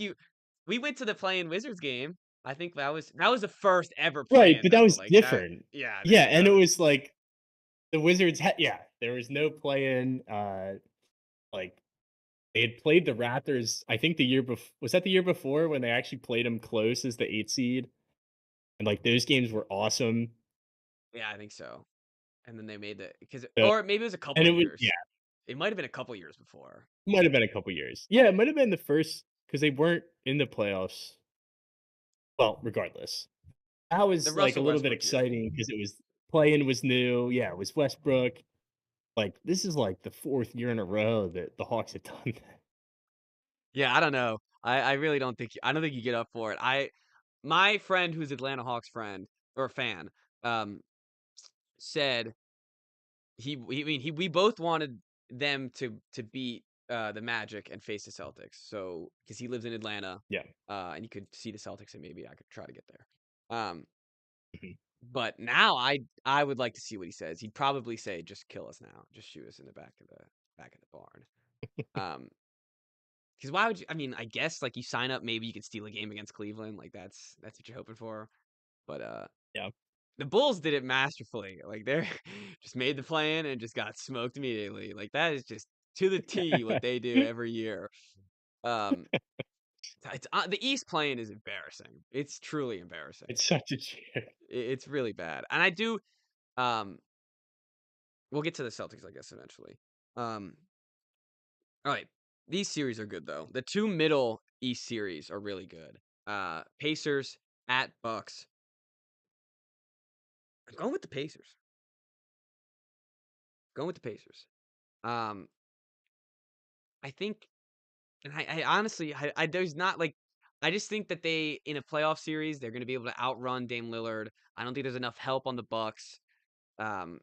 we went to the playing Wizards game. I think that was the first ever Right, play-in but that though. was Like that. different. Yeah, Yeah, that and it was was like the Wizards had yeah, there was no play-in, like, they had played the Raptors, I think the year before. Was that the year before when they actually played them close as the 8 seed? And, like, those games were awesome. yeah, I think so. And then they made the because So or maybe it was a couple and it was years. yeah, It might have been a couple years before. it might have been a couple years. Yeah, it might have been the first because they weren't in the playoffs. Well, regardless. That The was, like, a Russell little bit Westbrook year. exciting because it was play-in was new. Yeah, it was Westbrook. Like, this is, like, the 4th year in a row that the Hawks have done that. Yeah, I don't know. I really don't think I don't think you get up for it. My friend who's Atlanta Hawks friend or fan, um, said I mean we both wanted them to beat the Magic and face the Celtics. So because he lives in Atlanta, Yeah. and you could see the Celtics and maybe I could try to get there. Mhm. But now I would like to see what he says. He'd probably say, "Just kill us now. Just shoot us in the back of the barn." Um, because why would you? I mean, I guess like you sign up, maybe you could steal a game against Cleveland. Like that's what you're hoping for. But Yeah. the Bulls did it masterfully. Like they're just made the play in and just got smoked immediately. Like that is just to the T what they do every year. Um, it's the East playing is embarrassing. It's truly embarrassing. It's such a joke. It's really bad. And I do. Um, we'll get to the Celtics, I guess, eventually. Um, all right, these series are good though. The two middle East series are really good. Pacers at Bucks. I'm going with the Pacers. Going with the Pacers. Um, I think, and I honestly, there's not like, I just think that they in a playoff series they're going to be able to outrun Dame Lillard. I don't think there's enough help on the Bucks. Um,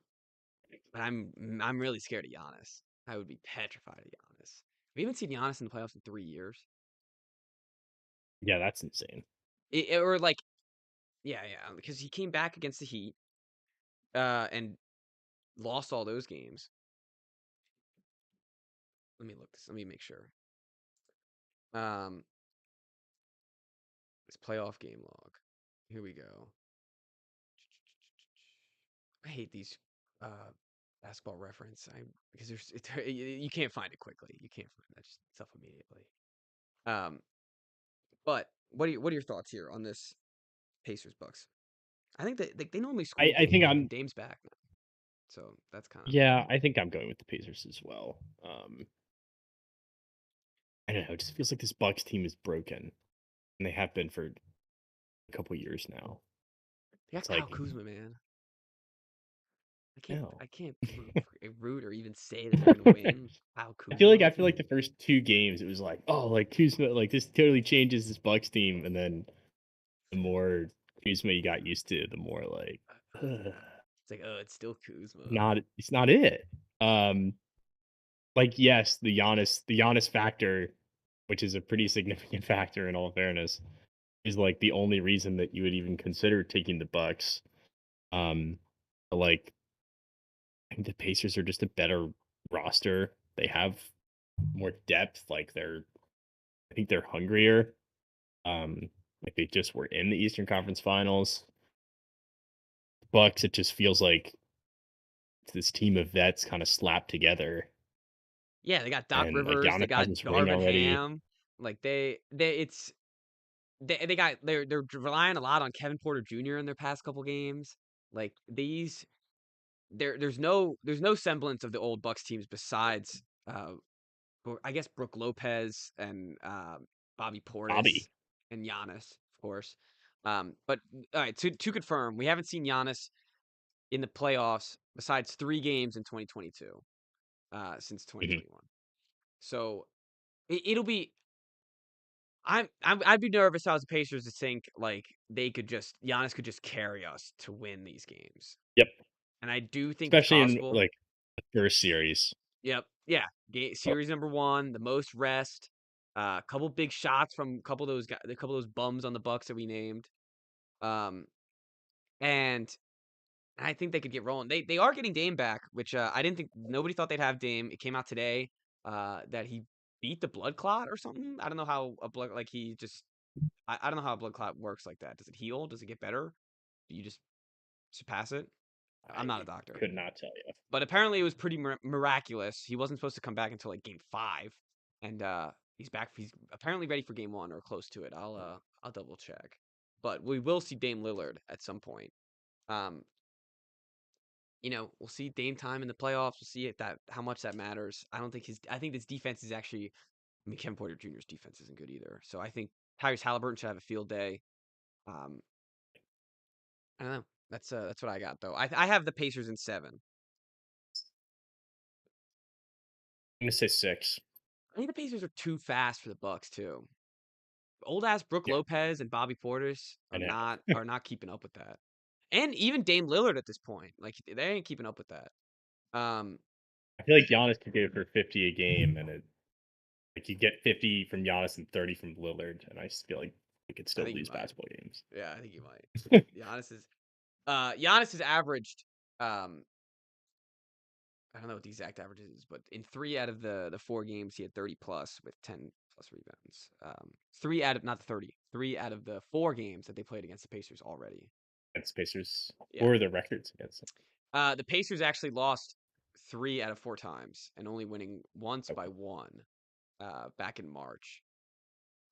but I'm really scared of Giannis. I would be petrified of Giannis. We haven't seen Giannis in the playoffs in 3 years. Yeah, that's insane. Or like, yeah, because he came back against the Heat, and lost all those games. Let me look this. Let me make sure. Um, this playoff game log. Here we go. I hate these uh basketball reference. I because you can't find it quickly. You can't find that stuff immediately. Um, but what are your thoughts here on this Pacers Bucks? I think that they normally school I think Dame, and I'm Dame's back now, so that's kind of yeah, I think I'm going with the Pacers as well. I don't know, it just feels like this Bucks team is broken, and they have been for a couple years now. they got It's Kyle like, Kuzma, man. I can't no. I can't root or even say that they're gonna win. Kyle Kuzma. I feel like the first 2 games, it was like, "Oh, like, Kuzma, like, this totally changes this Bucks team," and then the more Kuzma you got used to, the more like, ugh, It's like, oh, it's still Kuzma. it's not it. Um, like, yes, the Giannis factor, which is a pretty significant factor in all fairness, is, like, the only reason that you would even consider taking the Bucks. Um, but, like, I think the Pacers are just a better roster. They have more depth, like, I think they're hungrier. Um, Like they just were in the Eastern Conference Finals. Bucks, it just feels like this team of vets kind of slapped together, Yeah, they got Doc and like Rivers, they Giannis has got his ring Darvin already. Ham. Like they got they're relying a lot on Kevin Porter Jr. in their past couple games. Like these there's no semblance of the old Bucks teams besides I guess Brooke Lopez and Bobby Portis Bobby, and Giannis, of course. But all right, to confirm, we haven't seen Giannis in the playoffs besides 3 games in 2022, since mhm. 2021. So it'll be. I'd be nervous if I was the Pacers to think like they could just Giannis could just carry us to win these games, Yep, and I do think it's especially in possible. like the first series. Yep. Yeah. Oh, Series number 1, the most rest, a couple big shots from a couple of those guys, a couple of those bums on the Bucks that we named. Um, and I think they could get rolling. They are getting Dame back, which I didn't think nobody thought they'd have Dame. It came out today that he beat the blood clot or something. I don't know how a blood like he just I don't know how a blood clot works like that. Does it heal? Does it get better? Do you just surpass it? I'm I not a doctor. could not tell you. But apparently it was pretty miraculous. He wasn't supposed to come back until like game 5, and he's back. He's apparently ready for game 1 or close to it. I'll double check. But we will see Dame Lillard at some point. Um, we'll see Dame time in the playoffs. We'll see how much that matters. I think this defense is actually. I mean, Kevin Porter Jr.'s defense isn't good either. So I think Tyrese Halliburton should have a field day. Um, I don't know. That's what I got though. I have the Pacers in 7. I'm gonna say 6. I think the Pacers are too fast for the Bucks too. Old ass Brooke Yeah, Lopez and Bobby Portis I know. are not keeping up with that. And even Dame Lillard at this point, like they ain't keeping up with that. Um, I feel like Giannis could go for 50 a game, and it like you get 50 from Giannis and 30 from Lillard, and I just feel like we could I still think you lose might. basketball games. Yeah, I think you might. Giannis has averaged um I don't know what the exact average is, but in 3 out of the 4 games he had 30 plus with 10 plus rebounds. 3 out of not the 30, 3 out of the 4 games that they played against the Pacers already. Against Pacers, Yeah. or the records against them. The Pacers actually lost 3 out of 4 times and only winning once by Okay. 1 back in March.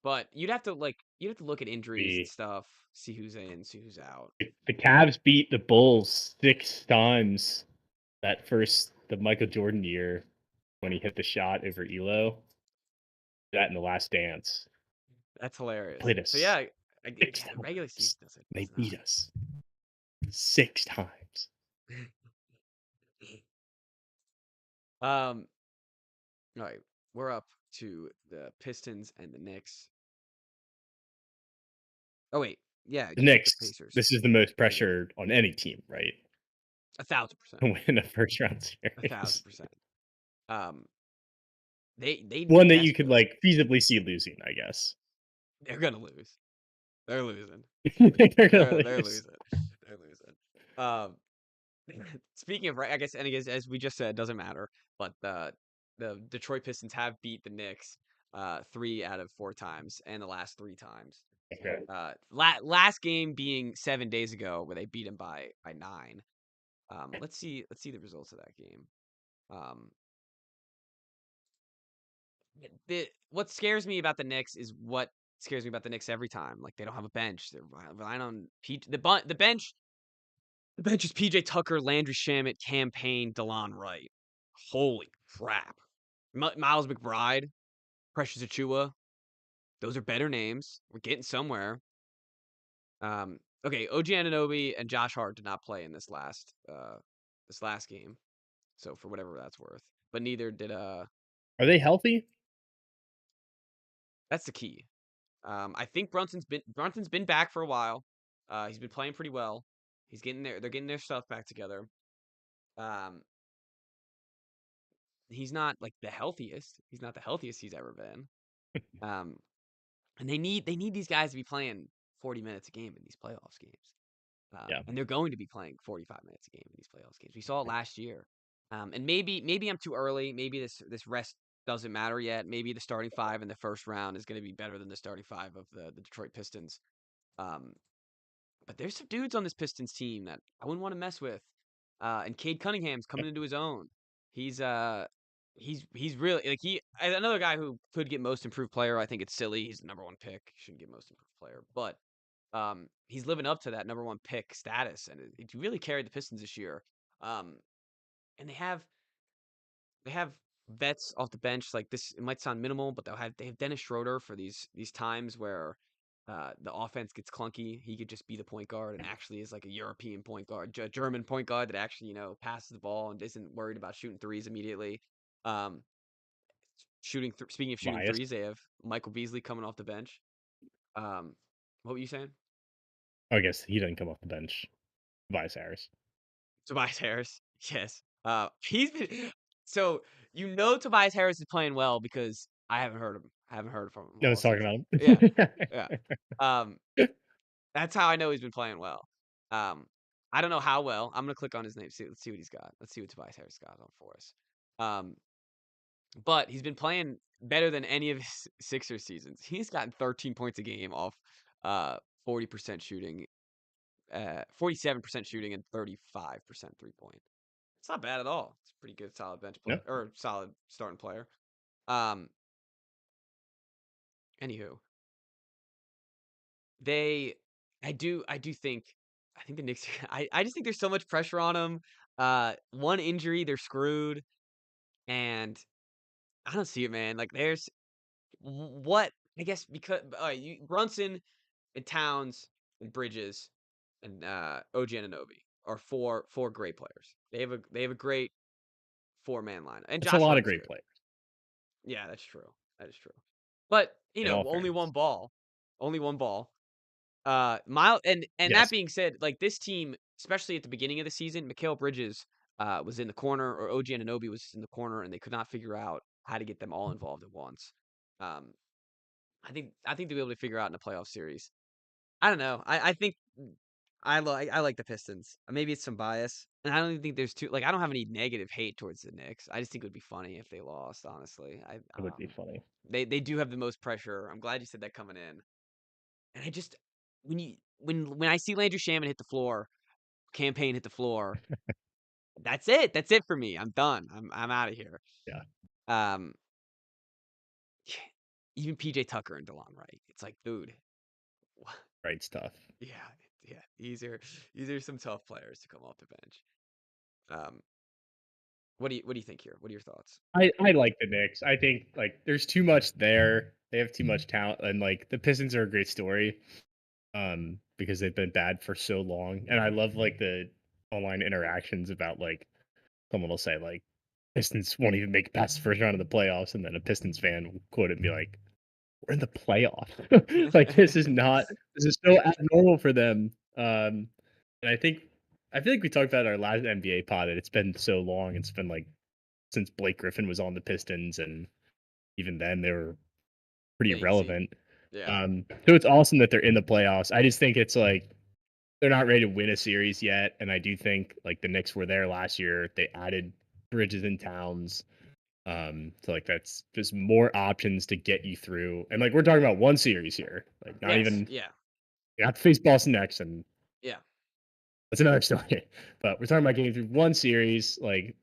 But you'd have to look at injuries and The stuff, see who's in, see who's out. the Cavs beat the Bulls 6 times the Michael Jordan year when he hit the shot over Elo. That in the Last Dance. That's hilarious. Played So us yeah, six the regular times. season They does beat not. us 6 times. All right, we're up to the Pistons and the Knicks. Oh wait, yeah, The you said the Knicks, Pacers. this is the most Yeah, yeah, pressure on any team, right? 1,000%, To win a first round a series. 1,000%. Um, they One need that you could desperately. like feasibly see losing, I guess. They're gonna lose. They're losing. They're gonna They're lose. losing. They're losing. Um, speaking of right, I guess, and as we just said, it doesn't matter. But the Detroit Pistons have beat the Knicks 3 out of 4 times, and the last 3 times. Okay. Last game being 7 days ago, where they beat him by 9. Let's see the results of that game. Um, what scares me about the Knicks is what scares me about the Knicks every time. Like they don't have a bench. They're relying on the bench. The bench is PJ Tucker, Landry Shamet, Campaign, DeLon Wright. Holy crap! Miles McBride, Precious Achua. Those are better names. We're getting somewhere. Okay, OG Anunoby and Josh Hart did not play in this last game. So for whatever that's worth. But neither did Are they healthy? that's the key. I think Brunson's been back for a while. He's been playing pretty well. They're getting their stuff back together. Um he's not like the healthiest. He's not the healthiest he's ever been. Um and they need these guys to be playing 40 minutes a game in these playoffs games. Yeah. And they're going to be playing 45 minutes a game in these playoffs games. We saw it last year. And maybe I'm too early. Maybe this rest doesn't matter yet. Maybe the starting 5 in the first round is going to be better than the starting 5 of the Detroit Pistons. Um, but there's some dudes on this Pistons team that I wouldn't want to mess with. And Cade Cunningham's Yep. coming into his own. He's he's really like another guy who could get most improved player. I think it's silly. He's the number one pick. He shouldn't get most improved player, but he's living up to that number one pick status, and he really carried the Pistons this year. Um, and they have vets off the bench like this. It might sound minimal, but they have Dennis Schroeder for these times where the offense gets clunky. He could just be the point guard and actually is like a European point guard, German point guard that actually passes the ball and isn't worried about shooting threes immediately. Um, speaking of shooting Bias. threes, they have Michael Beasley coming off the bench. What were you saying? I guess he didn't come off the bench. Tobias Harris. Tobias Harris. Yes. He's been so Tobias Harris is playing well because I haven't heard of him. I haven't heard from him No all one's talking season. about Yeah. him. Yeah. Um, that's how I know he's been playing well. Um, I don't know how well. I'm gonna click on his name. Let's see what he's got. Let's see what Tobias Harris got on for us. Um, but he's been playing better than any of his Sixers seasons. He's gotten 13 points a game off 40% shooting, 47% shooting, and 35% 3-point. It's not bad at all. It's a pretty good, solid bench No, player or solid starting player. Um, anywho, they, I do think, I think the Knicks. I just think there's so much pressure on them. One injury, they're screwed, and I don't see it, man. Like there's what I guess because Brunson and Towns and Bridges and OG Anunoby are four great players. They have a great 4-man line, and it's a Josh lot of Hart's great good. players. Yeah, that's true. That is true. But, In all only one fairness, ball. Only one ball. Mile and that yes, being said, like this team, especially at the beginning of the season, Mikal Bridges was in the corner or OG Anunoby was in the corner and they could not figure out how to get them all involved at once. Um, I think they'll be able to figure out in a playoff series. I don't know. I think I like the Pistons. Maybe it's some bias. And I don't even think there's too like I don't have any negative hate towards the Knicks. I just think it would be funny if they lost, honestly. it would be funny. They do have the most pressure. I'm glad you said that coming in. And I just when I see Landry Shaman hit the floor, campaign hit the floor, that's it. That's it for me. I'm done. I'm out of here. Yeah, Um even PJ Tucker and DeLon Wright. It's like, dude, wha- right stuff. yeah, yeah. These are some tough players to come off the bench. Um what do you think here? What are your thoughts? I like the Knicks. I think like there's too much there. They have too much talent, and like the Pistons are a great story. Because they've been bad for so long, and I love like the online interactions about like someone will say like Pistons won't even make it past the first round of the playoffs, and then a Pistons fan will quote it and be like, "We're in the playoff." Like this is so abnormal for them. And I feel like we talked about our last NBA pod that it's been so long. It's been like since Blake Griffin was on the Pistons, and even then they were pretty 8 seed. relevant. Yeah. So it's awesome that they're in the playoffs. I just think it's like they're not ready to win a series yet, and I do think like the Knicks were there last year. They added Bridges and Towns. So like that's just more options to get you through. And like we're talking about one series here, like not Yes. even Yeah. you have to face Boston next, and Yeah. that's another story. But we're talking about getting through one series. Like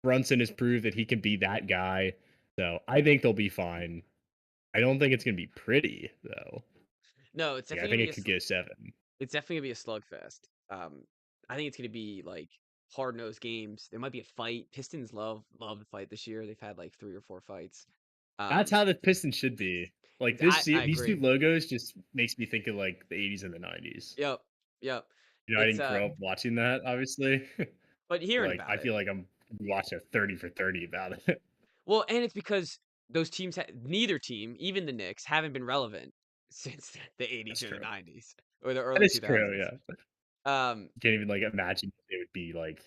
Brunson has proved that he can be that guy. So I think they'll be fine. I don't think it's gonna be pretty though. No, it's Like I definitely think gonna be it could get a 7. it's definitely gonna be a slugfest. I think it's gonna be like hard nosed games. There might be a fight. Pistons love to fight this year. They've had like 3 or 4 fights. That's Um, how the Pistons should be. Like I these two agree. logos just makes me think of like the 80s and the 90s. Yep, yep. You know, I It's didn't grow up watching that, obviously. but hearing Like about I it. feel like I'm watching a 30 for 30 about it. Well, and it's because those teams, neither team, even the Knicks, haven't been relevant since the '80s That's or the true. '90s or the That early is true, 2000s. yeah. Um, Can't even like imagine it would be like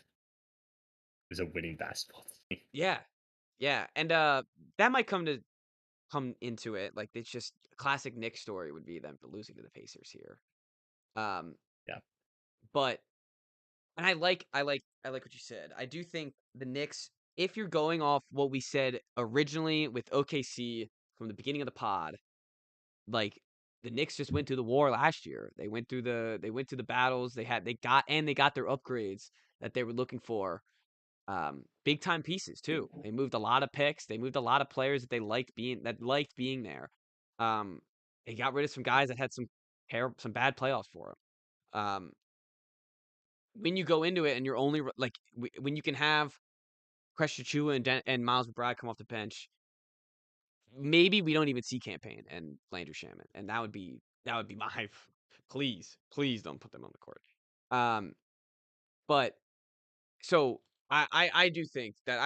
as a winning basketball team. yeah, yeah, and that might come into it. Like it's just a classic Knicks story would be them losing to the Pacers here. Um, Yeah. but and I like what you said. I do think the Knicks, if you're going off what we said originally with OKC from the beginning of the pod, like the Knicks just went through the war last year. They went through the battles. They got their upgrades that they were looking for. Big time pieces too. They moved a lot of picks. They moved a lot of players that they liked being there. They got rid of some guys that had some bad playoffs for them. When you go into it and you're only like when you can have Chris Chua and Miles McBride come off the bench, maybe we don't even see campaign and Landry Shaman, and that would be my please don't put them on the court. But so I do think that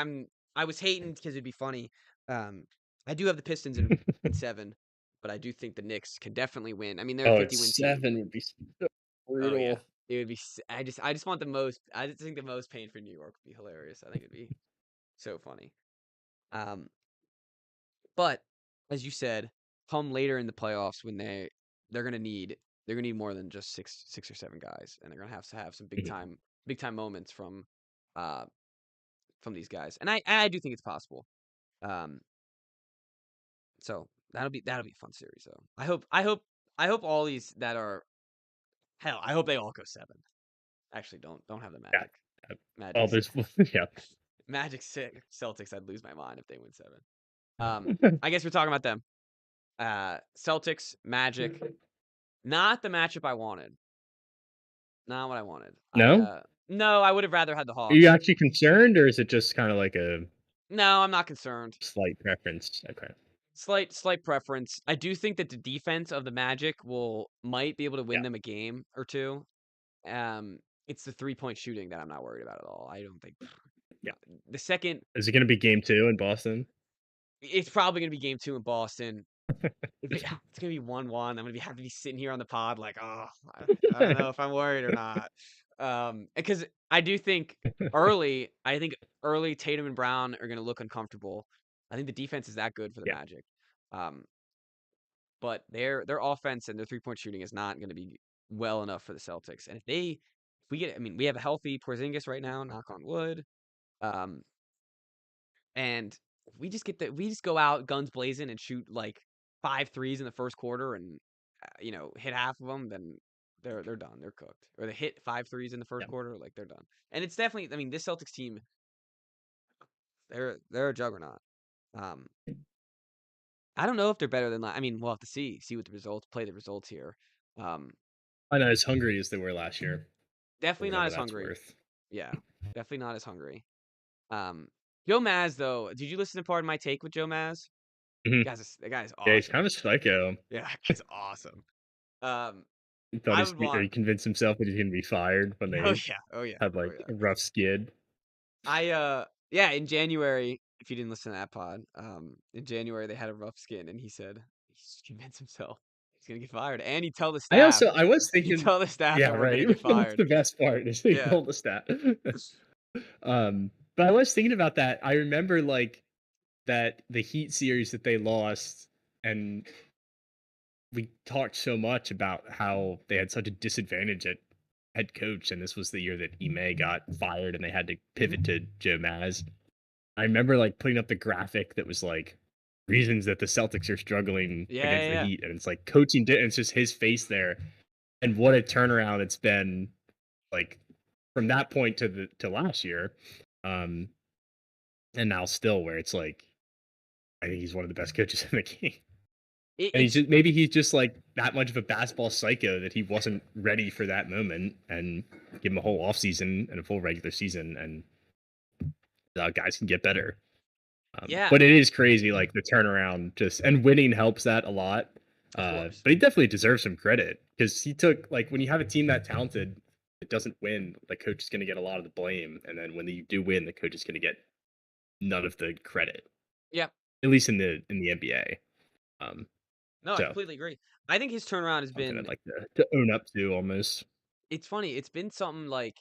I was hating because it'd be funny. I do have the Pistons in 7, but I do think the Knicks can definitely win. I mean, they're a Oh, 50-win it's team. 7 would be so Oh yeah, brutal. it would be. I just want the most. I just think the most pain for New York would be hilarious. I think it'd be so funny. Um, but as you said, come later in the playoffs when they're gonna need more than just six or seven guys, and they're gonna have to have some Mhm. big time moments uh from these guys, and I do think it's possible. Um, so that'll be a fun series. So I hope all these that are hell. I hope they all go 7. Actually, don't have the Yeah. Magic. Oh, Magic there's yeah. Magic 6 Celtics. I'd lose my mind if they win 7. I guess we're talking about them. Celtics, Magic. Not the matchup I wanted. Not what I wanted. No? No, I would have rather had the Are you Hawks. actually concerned, or is it just kinda like a No, I'm not concerned. slight preference? Okay. Slight preference. I do think that the defense of the Magic might be able to win Yeah. them a game or two. It's the 3-point shooting that I'm not worried about at all. I don't think Yeah. the second Is it gonna be game 2 in Boston? it's probably gonna be game 2 in Boston. It's gonna be 1-1. I'm gonna have to be sitting here on the pod like, oh, I don't know if I'm worried or not. Because I do think I think early Tatum and Brown are gonna look uncomfortable. I think the defense is that good for the Yeah. Magic. Um, but their offense and their 3-point shooting is not gonna be well enough for the Celtics. And if we get, I mean, we have a healthy Porzingis right now, knock on wood. Um, and we just go out guns blazing and shoot like 5 threes in the first quarter and hit half of them, then they're done. They're cooked. Or they hit 5 threes in the first Yeah. quarter, like they're done. And it's definitely, I mean, this Celtics team, they're a juggernaut. Um, I don't know if they're better than I mean, we'll have to see what the results, play the results here. Um, Not as hungry as they were last year, for Definitely not whatever as that's hungry. worth. Yeah, definitely not as hungry. Um, Joe Maz though, did you listen to part of my take with Joe Maz? Mhm. The guy's Yeah, he's awesome. kind of psycho. Yeah, that guy's awesome. Um, He thought I would or want he convinced himself that he's gonna be fired when oh they yeah, oh yeah, had, oh like, yeah. a rough skid. Yeah, in January, if you didn't listen to that pod, in January they had a rough skin, and he said he's convinced himself he's gonna get fired, and I was he thinking told the staff yeah, that we're gonna right. get That's fired. the best part is they Yeah, told us that. But I was thinking about that. I remember, like, that the Heat series that they lost, and we talked so much about how they had such a disadvantage at head coach, and this was the year that Ime got fired and they had to pivot to Joe Maz. I remember like putting up the graphic that was like reasons that the Celtics are struggling yeah, against yeah, the yeah. Heat, and it's like coaching did, and it's just his face there, and what a turnaround it's been, like from that point to last year, um, and now still where it's like I think he's one of the best coaches in the game. And It's he's just like that much of a basketball psycho that he wasn't ready for that moment, and give him a whole offseason and a full regular season, and guys can get better. yeah, But it is crazy, like the turnaround, just and winning helps that a lot. of course. But he definitely deserves some credit because he took like when you have a team that talented, it doesn't win, the coach is going to get a lot of the blame, and then when you do win, the coach is going to get none of the credit, Yeah, at least in the NBA. Um, no, I so completely agree. I think his turnaround has something been. I'd like to own up to almost. It's funny. It's been something like.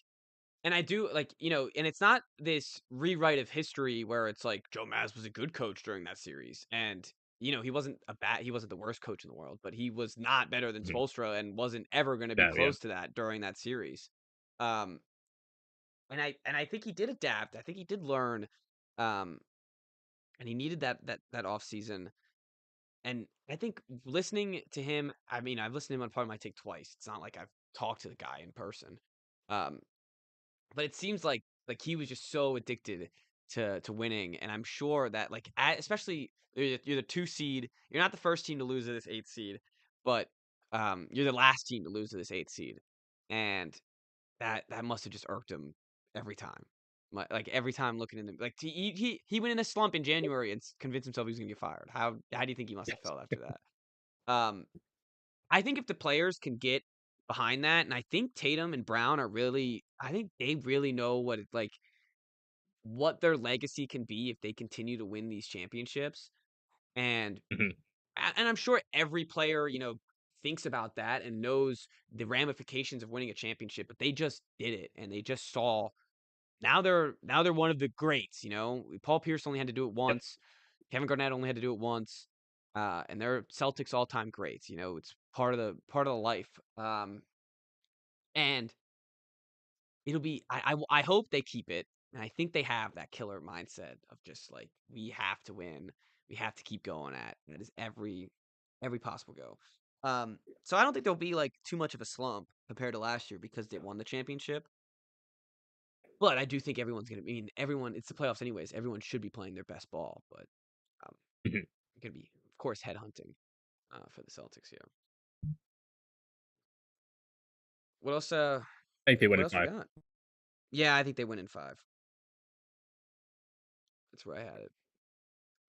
And I do like, and it's not this rewrite of history where it's like Joe Maz was a good coach during that series. And, he wasn't the worst coach in the world, but he was not better than Mhm. Spoelstra and wasn't ever going to be No, yeah. close to that during that series. Um, and I think he did adapt. I think he did learn. Um, and he needed that off season. And I think listening to him, I mean, I've listened to him on Part of My Take twice. It's not like I've talked to the guy in person. Um, but it seems like he was just so addicted to winning, and I'm sure that especially you're the 2 seed. You're not the first team to lose to this 8th seed, but you're the last team to lose to this 8th seed. And that must have just irked him every time. Like every time looking in the like he went in a slump in January and convinced himself he was gonna get fired. How do you think he must have felt after that? I think if the players can get behind that, and I think Tatum and Brown are really, I think they really know what their legacy can be if they continue to win these championships. And Mhm. and I'm sure every player, thinks about that and knows the ramifications of winning a championship, but they just did it and they just saw now they're one of the greats. Paul Pierce only had to do it Yep. once. Kevin Garnett only had to do it once. And they're Celtics all-time greats. It's part of the life. And I hope they keep it. And I think they have that killer mindset of just like we have to win. We have to keep going at. And it is every possible go. So I don't think there'll be like too much of a slump compared to last year because they won the championship. But I do think everyone's gonna. I mean, everyone. It's the playoffs anyways. Everyone should be playing their best ball. But um, Mhm. gonna be, of course, headhunting for the Celtics here. What else? I think they win What in else we 5. got? Yeah, I think they win in 5. That's where I had it.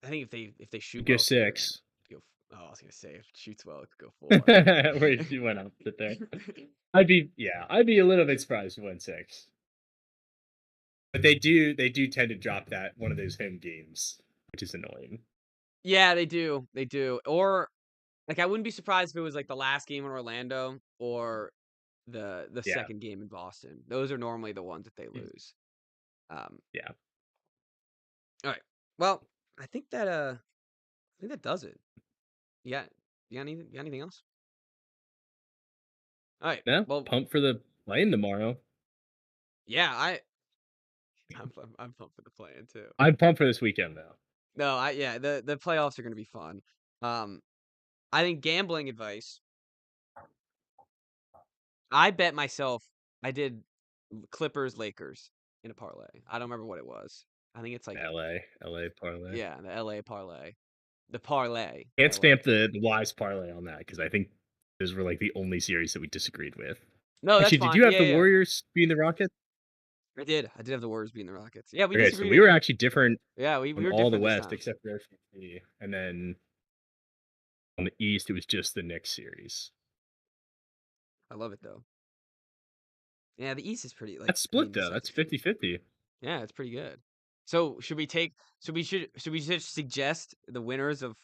I think if they shoot Go well too, 6. it could go. Oh, I was gonna say if it shoots well, it could go 4. Wait, you went opposite there. I'd be a little bit surprised if we win 6. But they do tend to drop that one of those home games, which is annoying. Yeah, they do. They do. Or like I wouldn't be surprised if it was like the last game in Orlando or the Yeah. second game in Boston. Those are normally the ones that they Mm. lose. Um, Yeah. all right. Well, I think that does it. Yeah. You got anything else? All right. No, Well, pumped for the play-in tomorrow. yeah, I'm pumped for the plan too. I'm pumped for this weekend though. No, yeah, the playoffs are gonna be fun. Um, I think gambling advice. I bet myself I did Clippers Lakers in a parlay. I don't remember what it was. I think it's like LA parlay. yeah, the LA parlay. The parlay. Can't LA. stamp the wise parlay on that because I think those were like the only series that we disagreed with. No, that's Actually, did fine. you have Yeah, the yeah, yeah. Warriors beating the Rockets? I did. I did have the Warriors beating the Rockets. Yeah, we Okay, so disagreed. we were actually different Yeah, we on were all the different this West time. except for OKC, and then on the East it was just the Knicks series. I love it though. Yeah, the East is pretty That's I split mean the though. That's Celtics. 50-50. Yeah, it's pretty good. So should we just suggest the winners of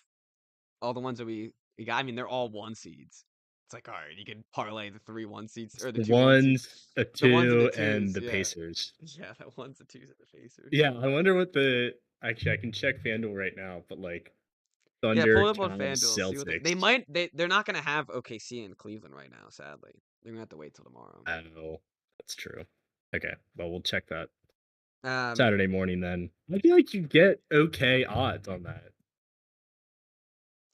all the ones that we got? I mean, they're all 1 seeds. It's like, all right, you can parlay the 3 1 seeds or the The 2 1 seeds. ones, the The ones and the 2, and twos, the yeah. Pacers. Yeah, the ones, the twos, and the Pacers. Yeah, I wonder what the actually I can check FanDuel right now, but like Yeah, pull Thunder, it up on Cavs, FanDuel. See what they Celtics. might they're not gonna have OKC in Cleveland right now. Sadly, they're gonna have to wait till tomorrow. Oh, that's true. Okay, well we'll check that Um, Saturday morning then. I feel like you get okay odds on that.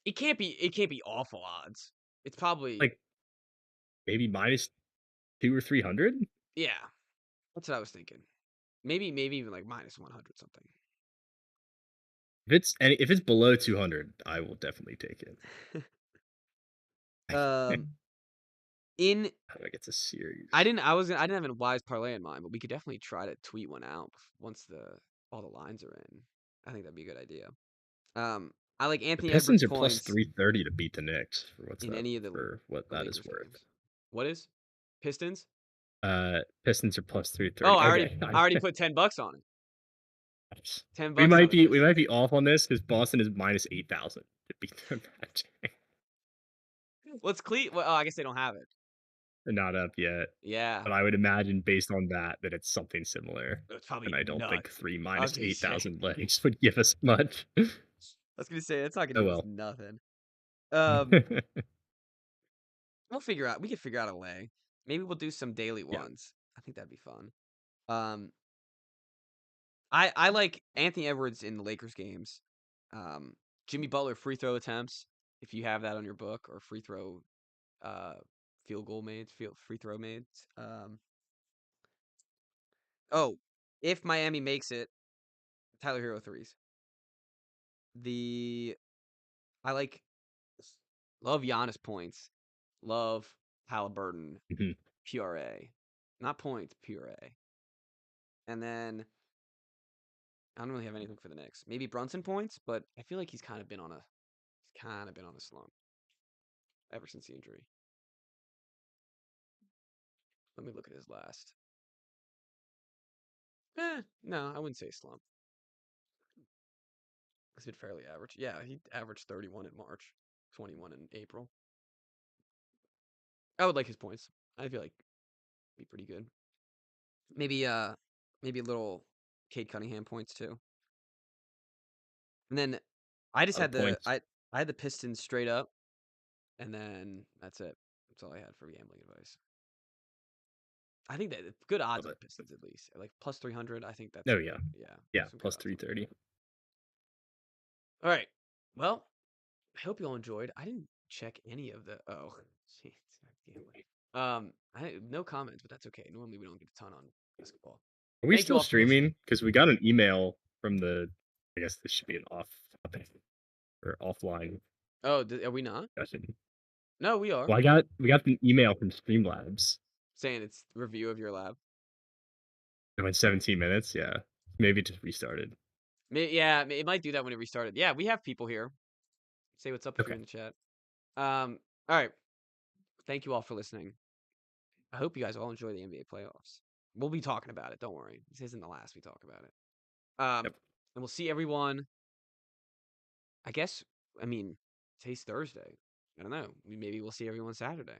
it can't be awful odds. It's probably Like maybe minus 2 or 300. yeah. That's what I was thinking. Maybe even like minus 100 something. If it's below 200, I will definitely take it. Um, in How do I get to series? I didn't have a wise parlay in mind, but we could definitely try to tweet one out once all the lines are in. I think that'd be a good idea. I like The Anthony Pistons Edwards are plus points 330 to beat the Knicks for in any of what the that is Lakers worth. games. What is Pistons? Pistons are plus Oh, 330. I already Okay. I already put $10 on it. Ten We bucks on might the be we Pistons. might be off on this because Boston is minus 8,000 to beat the Magic. What's Well, oh, I guess they don't have it. They're not up yet, Yeah, but I would imagine based on that it's something similar. it's probably And I don't think nuts. 3 I was minus gonna say. 8,000 legs would give us much. I was gonna say it's not gonna Oh give us well. nothing. Um, we could figure out a way. Maybe we'll do some daily Yeah. ones. I think that'd be fun. Um, I like Anthony Edwards in the Lakers games. Jimmy Butler free throw attempts. if you have that on your book or free throw, uh, field goal made, free throw made. Oh, if Miami makes it, Tyler Hero threes. The I like love Giannis points, love Halliburton Mhm. PRA, not points PRA, and then I don't really have anything for the Knicks. Maybe Brunson points, but I feel like he's kind of been on a slump ever since the injury. Let me look at his last. No, I wouldn't say slump. He's been fairly average. Yeah, he averaged 31 in March, 21 in April. I would like his points. I feel like be pretty good. Maybe a little Cade Cunningham points too. And then I just A lot of had the points. I had the Pistons straight up, and then that's it. That's all I had for gambling advice. I think that good odds Love on it. the Pistons at least, like plus 300. I think that's Oh some yeah, yeah, yeah. some good Plus odds on that. 330. All right. Well, I hope you all enjoyed. I didn't check any of the. Oh, jeez, gambling. No comments, but that's okay. Normally we don't get a ton on basketball. Are we Thank you still all for listening. streaming? Because we got an email from the. I guess this should be an off topic or offline Oh, are we not? discussion. No, we are. Well, we got an email from Streamlabs. Saying it's review of your lab. It went 17 minutes. Yeah, maybe it just restarted. Yeah, it might do that when it restarted. Yeah, we have people here. Say what's up if you're Okay. in the chat. All right. Thank you all for listening. I hope you guys all enjoy the NBA playoffs. We'll be talking about it. Don't worry. This isn't the last we talk about it. Yep. And we'll see everyone. I guess. I mean, today's Thursday. I don't know. Maybe we'll see everyone Saturday.